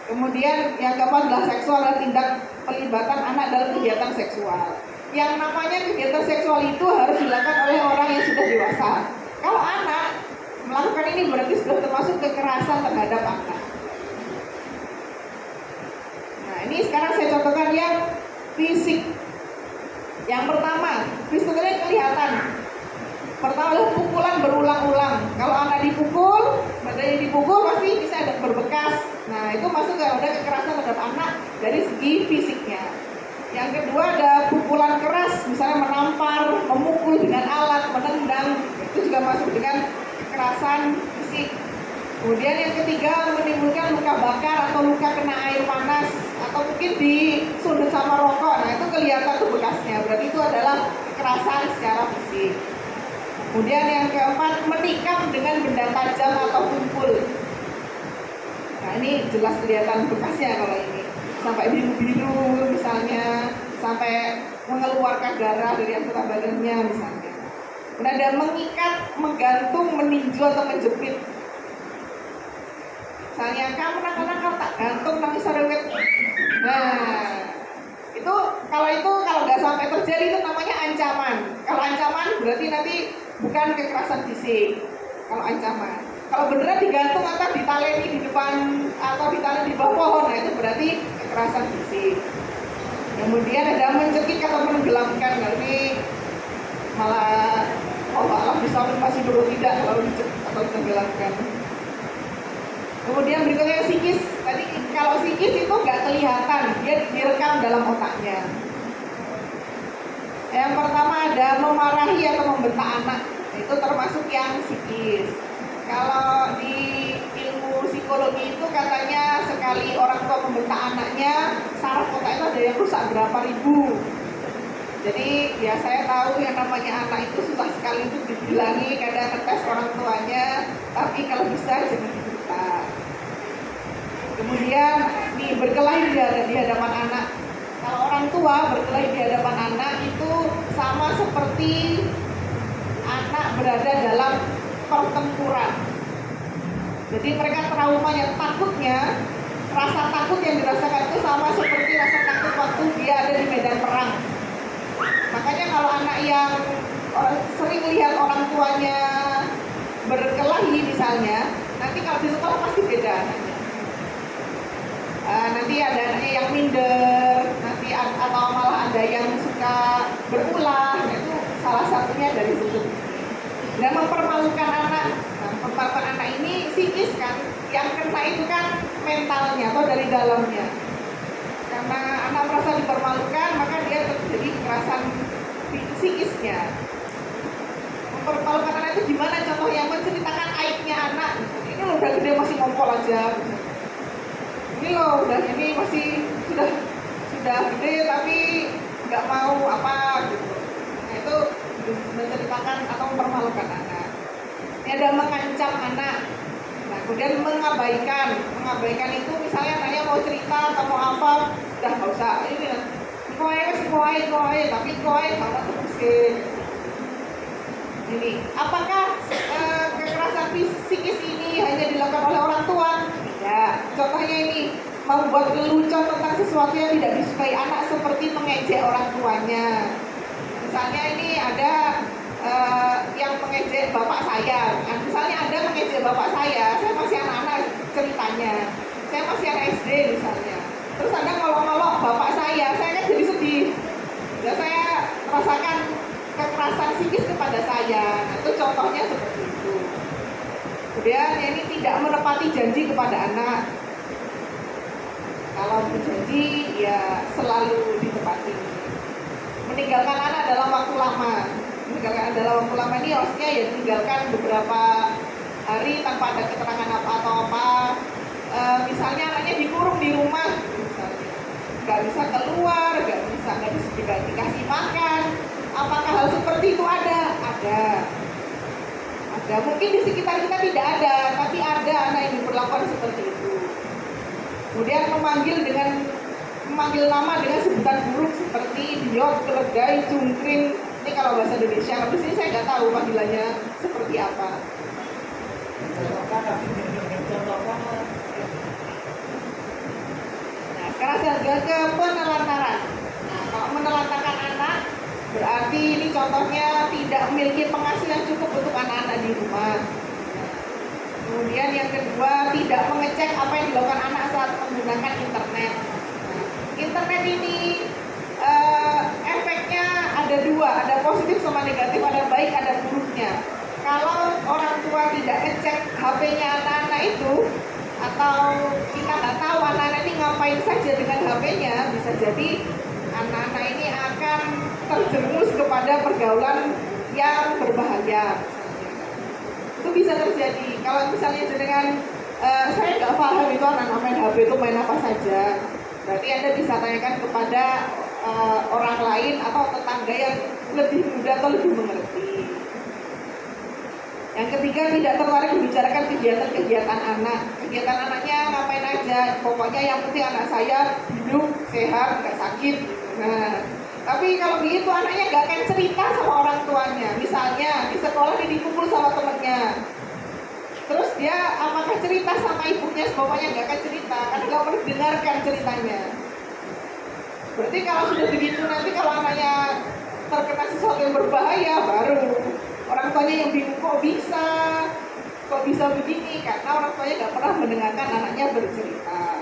Kemudian yang keempat adalah seksual dan tindak pelibatan anak dalam kegiatan seksual. Yang namanya kegiatan seksual itu harus dilakukan oleh orang yang sudah dewasa. Kalau anak melakukan ini berarti sudah termasuk kekerasan terhadap anak. Nah ini sekarang saya contohkan yang fisik. Yang pertama, fisiknya kelihatan. Pertama adalah pukulan berulang-ulang. Kalau anak dipukul, badannya dipukul pasti bisa ada berbekas. Nah itu masuk ada kekerasan terhadap anak dari segi fisiknya. Yang kedua ada pukulan keras, misalnya menampar, memukul dengan alat, menendang, itu juga masuk dengan kekerasan fisik. Kemudian yang ketiga menimbulkan luka bakar atau luka kena air panas atau mungkin disundut sama rokok. Nah itu kelihatan tuh bekasnya, berarti itu adalah kekerasan secara fisik. Kemudian yang keempat menikam dengan benda tajam atau tumpul. Nah ini jelas kelihatan bekasnya kalau ini. Sampai biru-biru misalnya, sampai mengeluarkan darah dari anggota badannya misalnya. Kemudian ada mengikat, menggantung, meninju atau menjepit. Misalnya kamu nakal-nakal tak gantung nangis sarewet. Nah itu kalau nggak sampai terjadi itu namanya ancaman. Kalau ancaman berarti nanti bukan kekerasan fisik. Kalau ancaman. Kalau beneran digantung atau ditaleni di depan atau ditaleni di bawah pohon, nah itu berarti kekerasan fisik. Kemudian ada mencekik atau menenggelamkan. Nah ini malah Allah bisa masih dulu tidak kalau dicekik atau ditenggelamkan. Kemudian berikutnya psikis. Tadi kalau psikis itu nggak kelihatan, dia direkam dalam otaknya. Yang pertama ada memarahi atau membentak anak, itu termasuk yang psikis. Kalau di ilmu psikologi itu katanya sekali orang tua membentak anaknya, saraf otak itu ada yang rusak berapa ribu. Jadi ya saya tahu yang namanya anak itu susah sekali untuk dibilangi, kadang ngetes orang tuanya, tapi kalau bisa jangan dibentak. Kemudian nih berkelahi di hadapan anak. Kalau orang tua berkelahi di hadapan anak itu sama seperti anak berada dalam pertempuran. Jadi mereka traumanya, takutnya, rasa takut yang dirasakan itu sama seperti rasa takut waktu dia ada di medan perang. Makanya kalau anak yang sering lihat orang tuanya berkelahi misalnya, nanti kalau di sekolah pasti beda anaknya. Nanti ada anaknya yang minder, nanti atau malah ada yang suka berulah, itu salah satunya dari situ. Dan mempermalukan anak. Nah, mempermalukan anak ini psikis kan, yang kena itu kan mentalnya atau dari dalamnya. Karena anak merasa dipermalukan, maka dia terjadi kekerasan psikisnya. Mempermalukan anak itu gimana? Contoh yang menceritakan aibnya anak. Ini loh udah gede masih ngompol aja. Ini loh udah ini masih sudah gede tapi nggak mau apa gitu. Nah itu menceritakan atau mempermalukan anak. Ini ada mengancam anak. Nah kemudian mengabaikan itu misalnya anaknya mau cerita atau mau apa, udah nggak usah ini koe tapi koe kalau terus Ini, apakah kekerasan psikis ini hanya dilakukan oleh orang tua? Tidak. Contohnya ini, membuat lelucon tentang sesuatu yang tidak disukai anak seperti mengejek orang tuanya. Misalnya ini ada yang mengejek bapak saya. Nah, misalnya ada mengejek bapak saya masih anak-anak ceritanya. Saya masih anak SD misalnya. Terus ada ngolok-ngolok bapak saya kan jadi sedih. Ya saya merasakan kekerasan psikis kepada saya. Nah, itu contohnya seperti itu. Kemudian ini tidak menepati janji kepada anak. Kalau berjanji ya selalu ditepati. Meninggalkan anak dalam waktu lama. Meninggalkan dalam waktu lama ini maksudnya ya tinggalkan beberapa hari tanpa ada keterangan apa atau apa. Misalnya anaknya dikurung di rumah, misalnya nggak bisa keluar, nggak dikasih makan. Apakah hal seperti itu ada? Ada. Mungkin di sekitar kita tidak ada, tapi ada anak yang diperlakukan seperti itu. Kemudian memanggil nama dengan sebutan buruk seperti biot, keledai, cungkring. Ini kalau bahasa Indonesia, tapi sini saya nggak tahu panggilannya seperti apa. Nah, sekarang saya ke penelantaran. Nah, kalau menelantarkan anak, berarti ini contohnya tidak memiliki penghasilan cukup untuk anak-anak di rumah. Kemudian yang kedua, tidak mengecek apa yang dilakukan anak saat menggunakan internet. Nah, internet ini efeknya ada dua, ada positif sama negatif, ada baik, ada buruknya. Kalau orang tua tidak ngecek HP-nya anak-anak itu, atau kita nggak tahu anak-anak ini ngapain saja dengan HP-nya, bisa jadi anak-anak ini akan terjerumus kepada pergaulan yang berbahaya. Itu bisa terjadi. Kalau misalnya dengan saya nggak paham itu anak main HP itu main apa saja, berarti Anda bisa tanyakan kepada orang lain atau tetangga yang lebih muda atau lebih mengerti. Yang ketiga, tidak tertarik membicarakan kegiatan-kegiatan anak. Kegiatan anaknya ngapain aja, pokoknya yang penting anak saya hidup, sehat, nggak sakit. Nah, tapi kalau begitu anaknya nggak akan cerita sama orang tuanya. Misalnya di sekolah dia dipukul sama temennya, terus dia apakah cerita sama ibunya? Pokoknya nggak akan cerita, karena nggak pernah dengarkan ceritanya. Berarti kalau sudah begitu, nanti kalau anaknya terkena sesuatu yang berbahaya, baru orang tuanya yang bingung, kok bisa begini, karena orang tuanya nggak pernah mendengarkan anaknya bercerita.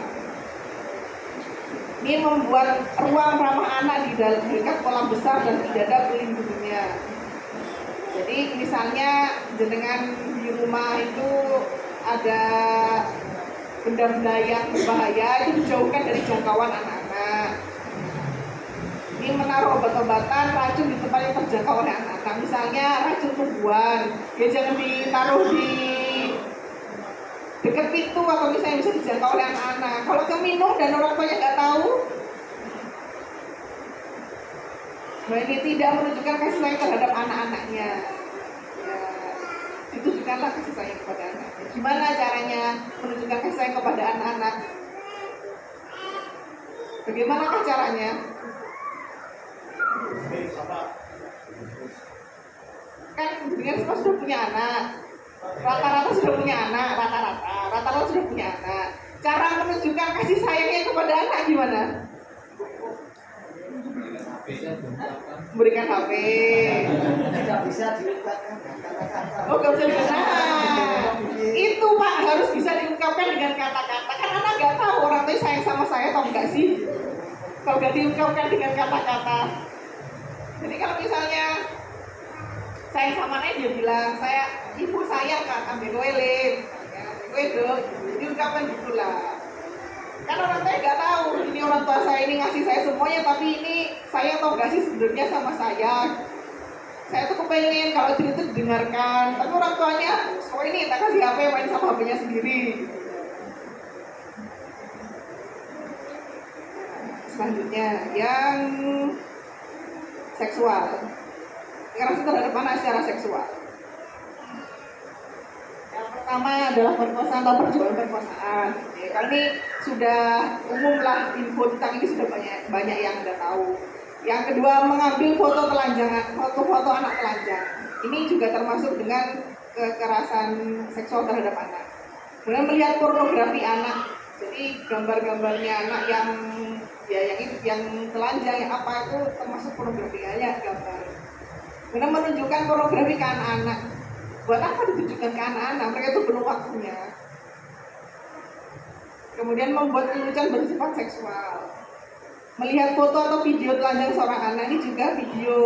Ini membuat ruang ramah anak di dalam dekat kolam besar dan tidak ada pelindungnya. Jadi misalnya dengan di rumah itu ada benda-benda yang berbahaya, itu dijauhkan dari jangkauan anak-anak. Ini menaruh obat-obatan racun di tempat yang terjangkau oleh anak-anak. Misalnya racun tumbuhan, ya jangan ditaruh di dekat pintu atau misalnya bisa dijangkau oleh anak-anak. Kalau keminum dan orang tuanya nggak tahu, nah ini tidak menunjukkan kasih sayang terhadap anak-anaknya. Ya, ditujukanlah kasih sayang kepada anaknya. Gimana caranya menunjukkan kasih sayang kepada anak-anak? Bagaimanakah caranya? Kan dengan semua sudah punya anak, rata-rata sudah punya anak, rata-rata sudah punya anak. Cara menunjukkan kasih sayangnya kepada anak gimana? Berikan HP. Tidak bisa diungkapkan. Oh, nggak bisa diungkapkan. Itu Pak harus bisa diungkapkan dengan kata-kata. Kan anak nggak tahu orang tuh sayang sama saya atau enggak sih. Kalau nggak diungkapkan dengan kata-kata. Jadi kalau misalnya sayang sama anaknya, dia bilang, ibu sayang kan, ambil kowe dong, diungkapkan gitulah. Kan orang tua nggak tahu, ini orang tua saya ini ngasih saya semuanya, tapi ini saya atau nggak sih sebenarnya sama saya. Saya tuh kepengen kalau cerita didengarkan, tapi orang tuanya, oh ini tak kasih HP, main sama HP-nya sendiri. Selanjutnya, yang seksual. Kekerasan terhadap anak secara seksual. Yang pertama adalah perkosaan atau percobaan perkosaan. Ya, karena ini sudah umum lah, info tentang ini sudah banyak yang Anda tahu. Yang kedua, mengambil foto telanjangan, foto-foto anak telanjang. Ini juga termasuk dengan kekerasan seksual terhadap anak. Kemudian melihat pornografi anak, jadi gambar-gambarnya anak yang yang telanjang, yang apa itu termasuk pornografi ya gambar. Kemudian menunjukkan pornografi ke anak-anak. Buat apa ditunjukkan ke anak-anak? Mereka itu belum waktunya. Kemudian membuat lelucon bersifat seksual. Melihat foto atau video telanjang seorang anak, ini juga video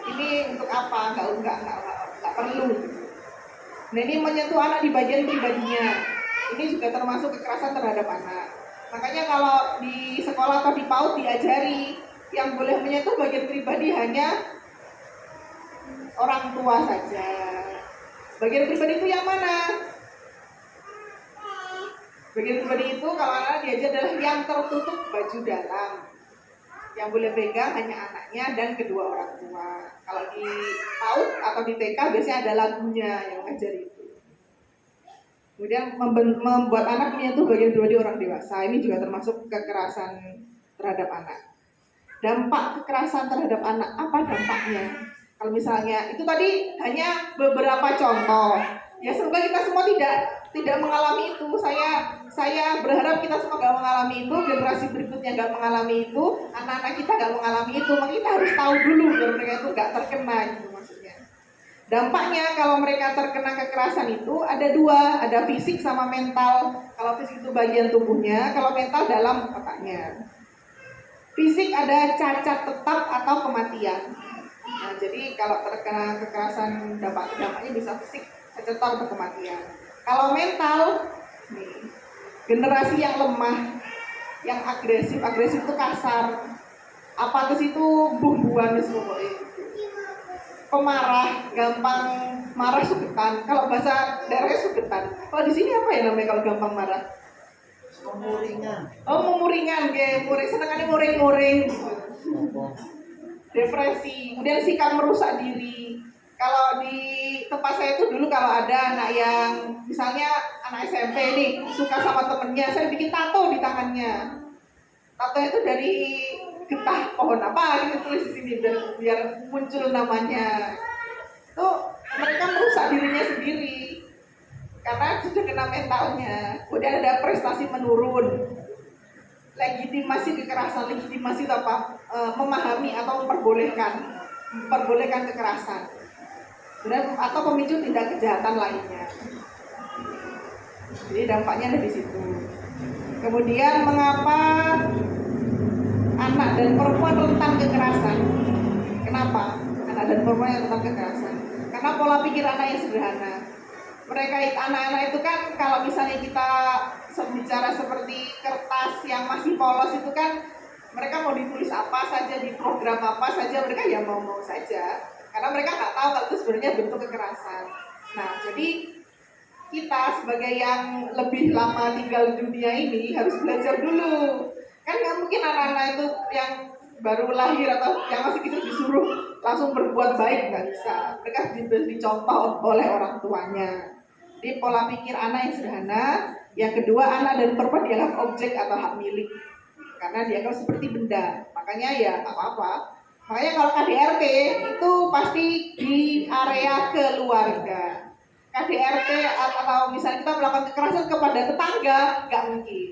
ini untuk apa? Nggak perlu. Nah, ini menyentuh anak di bagian pribadinya. Ini juga termasuk kekerasan terhadap anak. Makanya kalau di sekolah atau di PAUD diajari yang boleh menyentuh bagian pribadi hanya orang tua saja. Bagian pribadi itu yang mana? Bagian pribadi itu kalau anak diajar adalah yang tertutup baju dalam. Yang boleh pegang hanya anaknya dan kedua orang tua. Kalau di PAUD atau di TK biasanya ada lagunya yang mengajar itu. Kemudian membuat anak menyentuh bagian pribadi orang dewasa. Ini juga termasuk kekerasan terhadap anak. Dampak kekerasan terhadap anak, apa dampaknya? Kalau misalnya itu tadi hanya beberapa contoh. Ya semoga kita semua tidak mengalami itu. Saya berharap kita semua gak mengalami itu, generasi berikutnya gak mengalami itu, anak-anak kita gak mengalami itu. Maka kita harus tahu dulu biar mereka itu gak terkena gitu maksudnya. Dampaknya kalau mereka terkena kekerasan itu ada dua, ada fisik sama mental. Kalau fisik itu bagian tubuhnya, kalau mental dalam otaknya. Fisik ada cacat tetap atau kematian. Nah, jadi kalau terkena kekerasan dampaknya bisa fisik, cacat tetap atau kematian. Kalau mental, nih, generasi yang lemah, yang agresif itu kasar, apatis itu bumbuan pokoknya. Pemarah, gampang marah sugetan. Kalau bahasa daerahnya sugetan. Kalau di sini apa ya namanya kalau gampang marah? Memuringan. Oh, memuringan, kayak senengannya muring-muring. Depresi, kemudian sikap merusak diri. Kalau di tempat saya itu dulu kalau ada anak yang misalnya anak SMP nih suka sama temennya, saya bikin tato di tangannya. Tato itu dari getah pohon apa gitu tulis di sini biar muncul namanya. Tuh mereka merusak dirinya sendiri karena sudah kena mentalnya. Kemudian ada prestasi menurun. Legitimasi kekerasan, legitimasi itu apa? Memahami atau memperbolehkan kekerasan. Dan atau pemicu tindak kejahatan lainnya. Jadi dampaknya ada di situ. Kemudian mengapa anak dan perempuan rentan kekerasan? Kenapa anak dan perempuan yang rentan kekerasan? Karena pola pikir anak yang sederhana. Mereka anak-anak itu kan kalau misalnya kita bicara seperti kertas yang masih polos itu kan mereka mau ditulis apa saja, di program apa saja, mereka ya mau-mau saja. Karena mereka nggak tahu kalau itu sebenarnya bentuk kekerasan. Nah, jadi kita sebagai yang lebih lama tinggal di dunia ini harus belajar dulu. Kan nggak mungkin anak-anak itu yang baru lahir atau yang masih kecil disuruh langsung berbuat baik, nggak bisa. Mereka dicontoh oleh orang tuanya. Jadi pola pikir anak yang sederhana. Yang kedua, anak dan perempuan dianggap objek atau hak milik karena dianggap seperti benda. Makanya ya nggak apa-apa. Makanya kalau KDRT itu pasti di area keluarga. KDRT atau misalnya kita melakukan kekerasan kepada tetangga, nggak mungkin.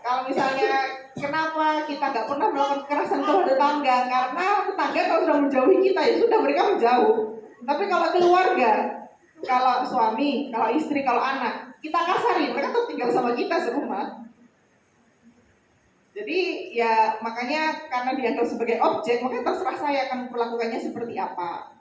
Kalau misalnya kenapa kita nggak pernah melakukan kekerasan kepada tetangga? Karena tetangga kalau sudah menjauhi kita ya sudah mereka menjauh. Tapi kalau keluarga, kalau suami, kalau istri, kalau anak, kita kasarin, mereka tuh tinggal sama kita serumah. Jadi ya makanya karena dianggap sebagai objek, maka terserah saya akan melakukannya seperti apa.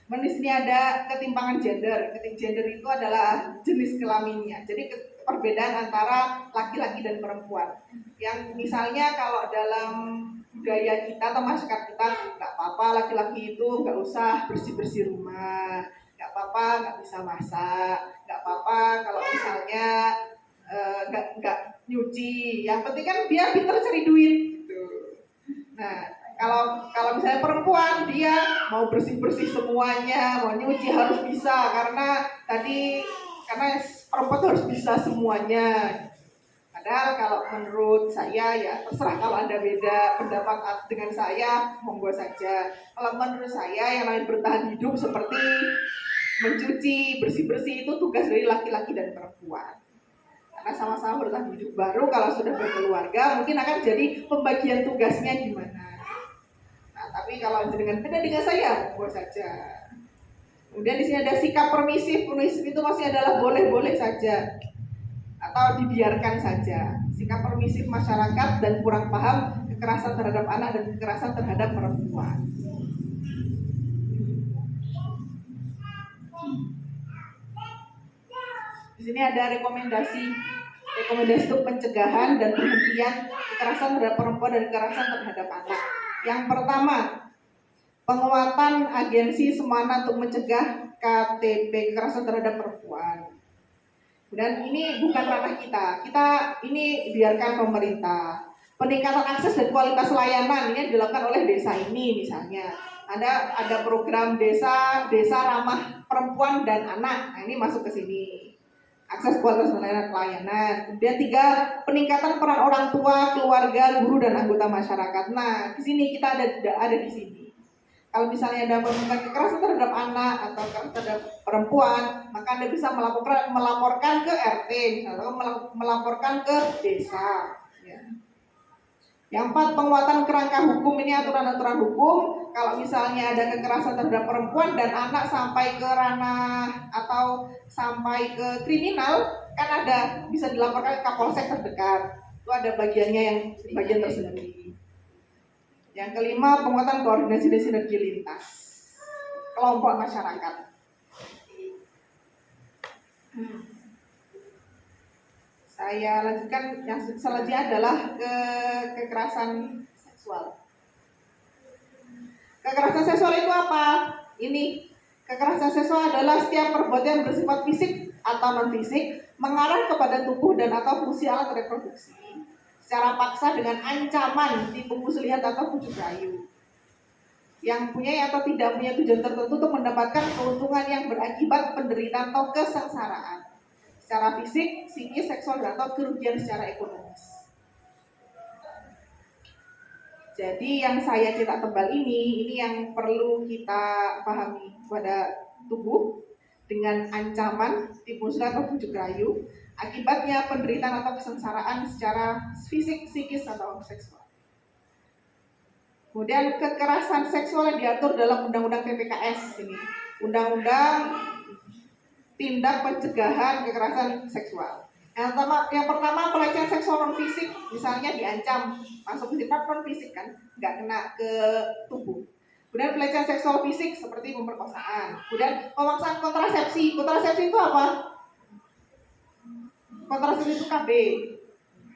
Di sini ada ketimpangan gender. Gender itu adalah jenis kelaminnya. Jadi perbedaan antara laki-laki dan perempuan. Yang misalnya kalau dalam budaya kita atau masyarakat kita nggak apa-apa laki-laki itu nggak usah bersih-bersih rumah, nggak apa-apa nggak bisa masak, nggak apa-apa kalau misalnya nggak nyuci. Yang penting kan dia pintar cari duit. Gitu. Nah, kalau misalnya perempuan dia mau bersih-bersih semuanya, mau nyuci harus bisa karena perempuan tuh harus bisa semuanya. Padahal kalau menurut saya ya terserah, kalau Anda beda pendapat dengan saya, monggo saja. Kalau menurut saya yang namanya bertahan hidup seperti mencuci, bersih-bersih itu tugas dari laki-laki dan perempuan. Karena sama-sama bertahan hidup. Baru kalau sudah berkeluarga mungkin akan jadi pembagian tugasnya gimana. Nah, tapi kalau dengan beda dengan saya, monggo saja. Kemudian di sini ada sikap permisif. Permisif itu masih adalah boleh-boleh saja atau dibiarkan saja. Sikap permisif masyarakat dan kurang paham kekerasan terhadap anak dan kekerasan terhadap perempuan. Di sini ada rekomendasi untuk pencegahan dan penghentian kekerasan terhadap perempuan dan kekerasan terhadap anak. Yang pertama, penguatan agensi Semana untuk mencegah KTP, kekerasan terhadap perempuan. Dan ini bukan ranah kita ini biarkan pemerintah. Peningkatan akses dan kualitas layanan ini dilakukan oleh desa ini misalnya. Ada program desa ramah perempuan dan anak. Nah, ini masuk ke sini. Akses kualitas layanan. Kemudian 3, peningkatan peran orang tua, keluarga, guru dan anggota masyarakat. Nah, di sini kita ada di sini. Kalau misalnya ada menemukan kekerasan terhadap anak atau kekerasan terhadap perempuan, maka Anda bisa melaporkan ke RT atau melaporkan ke desa. Ya. Yang 4, penguatan kerangka hukum. Ini aturan-aturan hukum. Kalau misalnya ada kekerasan terhadap perempuan dan anak sampai ke ranah atau sampai ke kriminal, kan ada bisa dilaporkan ke Kapolsek terdekat. Itu ada bagian tersendiri. Yang kelima, penguatan koordinasi dan sinergi lintas kelompok masyarakat. Saya lanjutkan, yang selanjutnya adalah kekerasan seksual. Kekerasan seksual itu apa? Ini kekerasan seksual adalah setiap perbuatan yang bersifat fisik atau non fisik mengarah kepada tubuh dan atau fungsi alat reproduksi secara paksa dengan ancaman tipu muslihat atau bujuk rayu, yang punya atau tidak punya tujuan tertentu untuk mendapatkan keuntungan yang berakibat penderitaan atau kesengsaraan secara fisik, psikis, seksual, atau kerugian secara ekonomis. Jadi yang saya cetak tebal ini yang perlu kita pahami pada tubuh dengan ancaman tipu muslihat atau bujuk rayu, akibatnya penderitaan atau kesengsaraan secara fisik, psikis, atau seksual. Kemudian kekerasan seksual yang diatur dalam Undang-Undang PPKS ini, Undang-Undang Tindak Pencegahan Kekerasan Seksual. Yang pertama pelecehan seksual non fisik, misalnya diancam masuk ke sifat non fisik kan, nggak kena ke tubuh. Kemudian pelecehan seksual fisik seperti pemerkosaan. Kemudian pemaksaan kontrasepsi. Kontrasepsi itu apa? Kontrasepsi itu KB,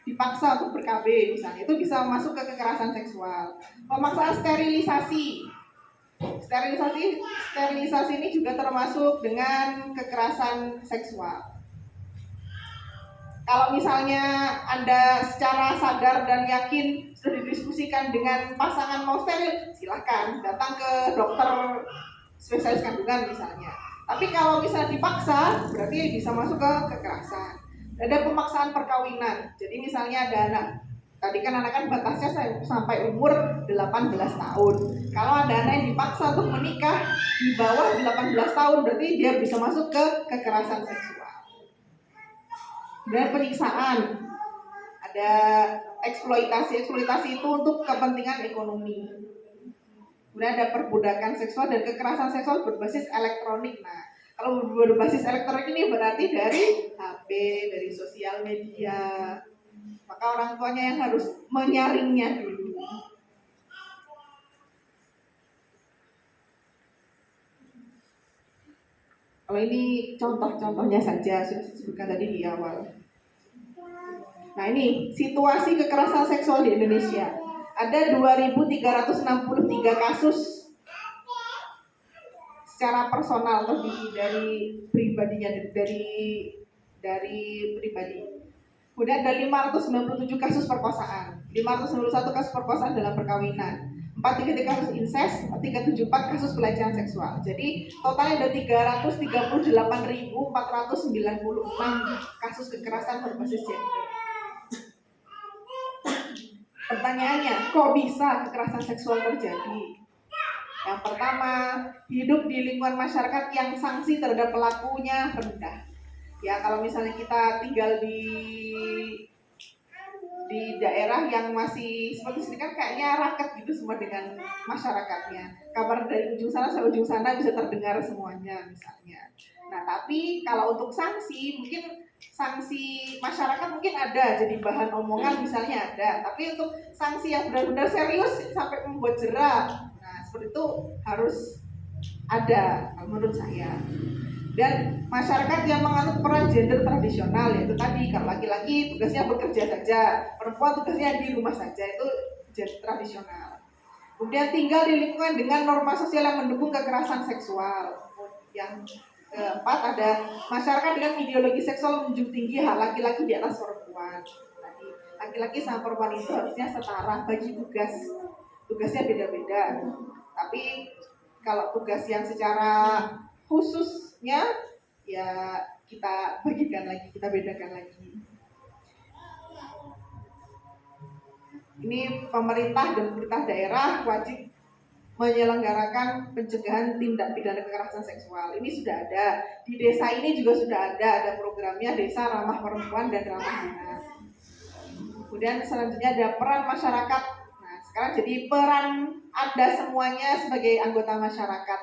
dipaksa untuk ber-KB misalnya, itu bisa masuk ke kekerasan seksual. Pemaksaan sterilisasi. Sterilisasi ini juga termasuk dengan kekerasan seksual. Kalau misalnya Anda secara sadar dan yakin sudah didiskusikan dengan pasangan mau steril, silakan datang ke dokter spesialis kandungan misalnya. Tapi kalau misalnya dipaksa, berarti bisa masuk ke kekerasan. Ada pemaksaan perkawinan. Jadi misalnya ada anak, tadi kan anak kan batasnya sampai umur 18 tahun. Kalau ada anak yang dipaksa untuk menikah di bawah 18 tahun, berarti dia bisa masuk ke kekerasan seksual. Dan penyiksaan. Ada eksploitasi itu untuk kepentingan ekonomi. Kemudian ada perbudakan seksual dan kekerasan seksual berbasis elektronik. Nah, kalau berbasis elektronik ini berarti dari HP, dari sosial media. Maka orang tuanya yang harus menyaringnya dulu. Kalau ini contoh-contohnya saja sudah disebutkan tadi di awal. Nah, ini situasi kekerasan seksual di Indonesia. Ada 2.363 kasus secara personal, lebih dari pribadinya, dari pribadi. Kemudian ada 597 kasus perkosaan, 591 kasus perkosaan dalam perkawinan, 433 kasus incest, 374 kasus pelecehan seksual. Jadi totalnya ada 338.496 kasus kekerasan berbasis gender. Pertanyaannya, kok bisa kekerasan seksual terjadi? Yang pertama, hidup di lingkungan masyarakat yang sanksi terhadap pelakunya rendah. Ya, kalau misalnya kita tinggal di daerah yang masih seperti sini kan kayaknya raket gitu semua dengan masyarakatnya. Kabar dari ujung sana sampai ujung sana bisa terdengar semuanya misalnya. Nah, tapi kalau untuk sanksi, mungkin sanksi masyarakat mungkin ada, jadi bahan omongan misalnya ada. Tapi untuk sanksi yang benar-benar serius sampai membuat jera, nah seperti itu harus ada menurut saya. Dan masyarakat yang menganut peran gender tradisional, yaitu tadi kalau laki-laki tugasnya bekerja saja, perempuan tugasnya di rumah saja, itu gender tradisional. Kemudian tinggal di lingkungan dengan norma sosial yang mendukung kekerasan seksual. Yang keempat ada masyarakat dengan ideologi seksual menjunjung tinggi hak laki-laki di atas perempuan. Tadi laki-laki sama perempuan itu harusnya setara bagi tugasnya beda-beda. Tapi kalau tugas yang secara khususnya ya kita bagikan lagi, kita bedakan lagi. Ini pemerintah dan pemerintah daerah wajib menyelenggarakan pencegahan tindak pidana kekerasan seksual. Ini sudah ada. Di desa ini juga sudah ada programnya Desa Ramah Perempuan dan Ramah Anak. Kemudian selanjutnya ada peran masyarakat. Nah, sekarang jadi peran Anda semuanya sebagai anggota masyarakat.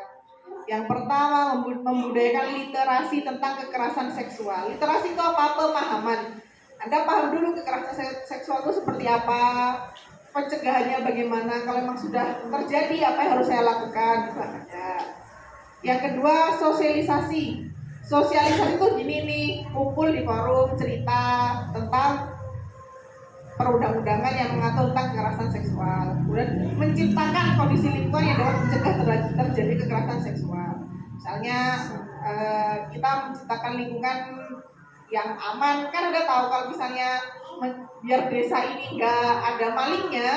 Yang pertama, membudayakan literasi tentang kekerasan seksual. Literasi itu apa? Pemahaman. Anda paham dulu kekerasan seksual itu seperti apa, pencegahannya bagaimana, kalau memang sudah terjadi apa yang harus saya lakukan, itu ada. Yang kedua, sosialisasi. Sosialisasi itu gini nih, kumpul di forum cerita tentang perundang-undangan yang mengatur tentang kekerasan seksual. Kemudian menciptakan kondisi lingkungan yang dapat mencegah terjadi kekerasan seksual. Misalnya kita menciptakan lingkungan yang aman, kan Anda tahu kalau misalnya biar desa ini nggak ada malingnya,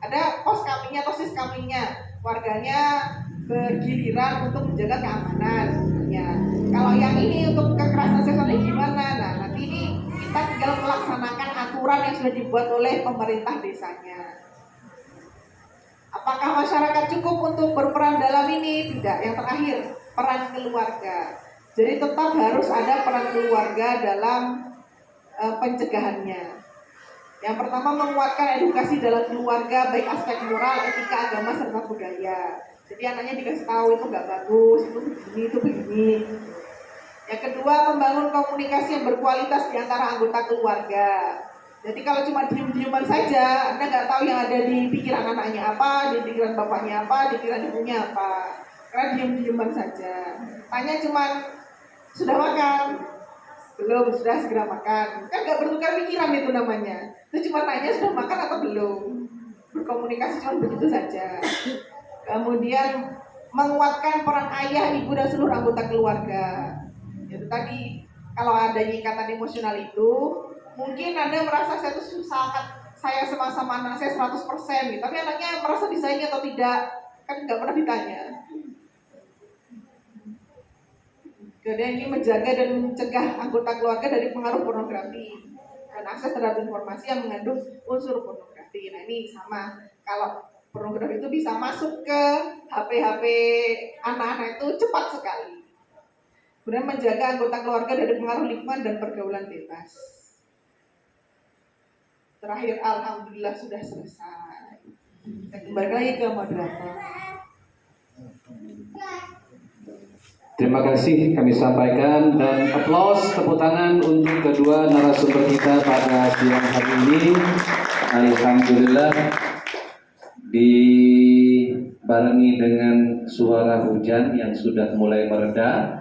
ada pos kamlingnya, posis kamlingnya, warganya bergiliran untuk menjaga keamanan. Ya, kalau yang ini untuk kekerasan seksual gimana? Nah, nanti ini kita tinggal melaksanakan aturan yang sudah dibuat oleh pemerintah desanya. Apakah masyarakat cukup untuk berperan dalam ini? Tidak. Yang terakhir, peran keluarga. Jadi tetap harus ada peran keluarga dalam pencegahannya. Yang pertama, menguatkan edukasi dalam keluarga, baik aspek moral, etika, agama, serta budaya. Jadi anaknya dikasih tahu itu nggak bagus, itu begini, itu begini. Yang kedua, membangun komunikasi yang berkualitas di antara anggota keluarga. Jadi kalau cuma diem-dieman saja, Anda nggak tahu yang ada di pikiran anaknya apa, di pikiran bapaknya apa, di pikiran ibunya apa. Karena diem-dieman saja. Tanya cuma, sudah makan? Belum, sudah segera makan. Kan nggak bertukar pikiran itu namanya. Itu cuma tanya sudah makan atau belum. Berkomunikasi cuma begitu saja. Kemudian menguatkan peran ayah, ibu, dan seluruh anggota keluarga. Itu tadi, kalau ada ikatan emosional itu, mungkin Anda merasa saya sama-sama anak saya 100% gitu. Tapi anaknya merasa disayangi atau tidak, kan nggak pernah ditanya. Kemudian ini menjaga dan mencegah anggota keluarga dari pengaruh pornografi dan akses terhadap informasi yang mengandung unsur pornografi. Nah ini sama, kalau pornografi itu bisa masuk ke HP anak-anak itu cepat sekali. Kemudian menjaga anggota keluarga dari pengaruh lingkungan dan pergaulan bebas. Terakhir, alhamdulillah sudah selesai. Kita kembali lagi ke moderator. Terima kasih kami sampaikan dan aplaus tepuk tangan untuk kedua narasumber kita pada siang hari ini. Alhamdulillah dibarengi dengan suara hujan yang sudah mulai mereda.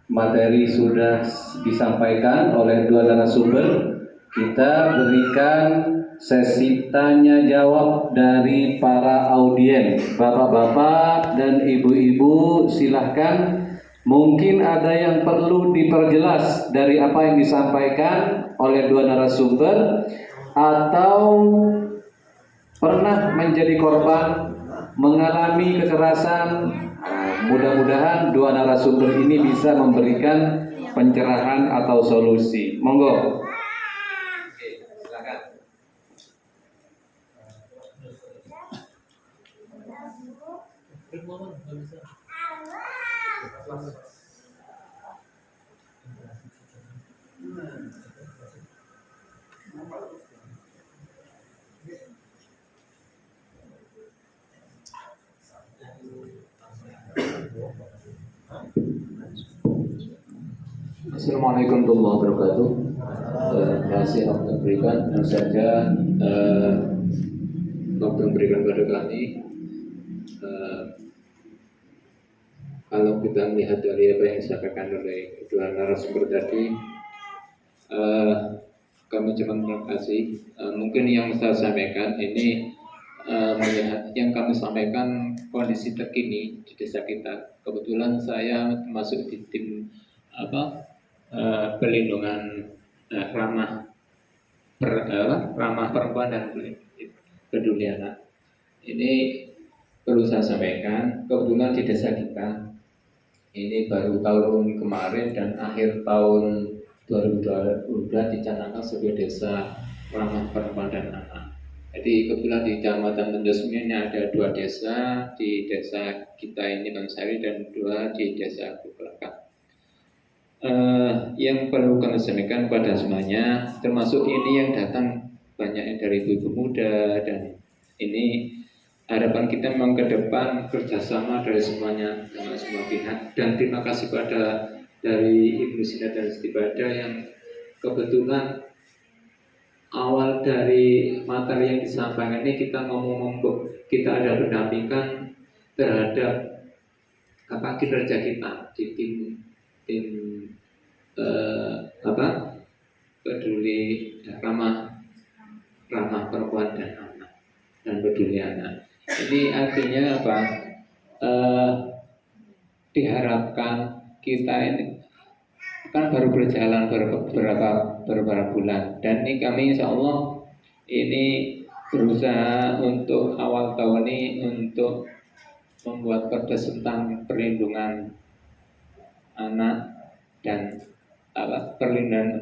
Materi sudah disampaikan oleh dua narasumber. Kita berikan sesi tanya jawab dari para audien. Bapak-bapak dan ibu-ibu silahkan. Mungkin ada yang perlu diperjelas dari apa yang disampaikan oleh dua narasumber, atau pernah menjadi korban mengalami kekerasan. Mudah-mudahan dua narasumber ini bisa memberikan pencerahan atau solusi. Monggo. Oke, silakan. Assalamualaikum warahmatullahi wabarakatuh. Terima kasih waktu yang berikan. Dan saja waktu yang berikan pada kami. Kalau kita melihat dari apa yang disampaikan oleh kedua narasumber tadi, kami cuma terima kasih. Mungkin yang saya sampaikan ini melihat yang kami sampaikan kondisi terkini di desa kita. Kebetulan saya termasuk di tim pelindungan ramah perempuan dan peduli anak. Ini perlu saya sampaikan, kebetulan di desa kita ini baru tahun kemarin dan akhir tahun 2022 dicanangkan sebagai desa ramah perempuan dan anak. Jadi kebetulan di Kecamatan Tendosmi ini ada 2 desa, di desa kita ini Bangsari dan 2 di desa Kukelaka. Yang perlu kami sampaikan kepada semuanya, termasuk ini yang datang banyak dari ibu-ibu muda, dan ini harapan kita memang ke depan kerjasama dari semuanya dengan semua pihak. Dan terima kasih pada dari Ibu Sina dan Istibada yang kebetulan awal dari materi yang disampaikan ini kita ngomong kita ada pendampingan terhadap kinerja kita di tim peduli ramah perempuan dan anak dan peduli anak. Ini artinya apa? Diharapkan kita ini kan baru berjalan beberapa bulan, dan ini kami insya Allah ini berusaha untuk awal tahun ini untuk membuat perdes tentang perlindungan anak dan perlindungan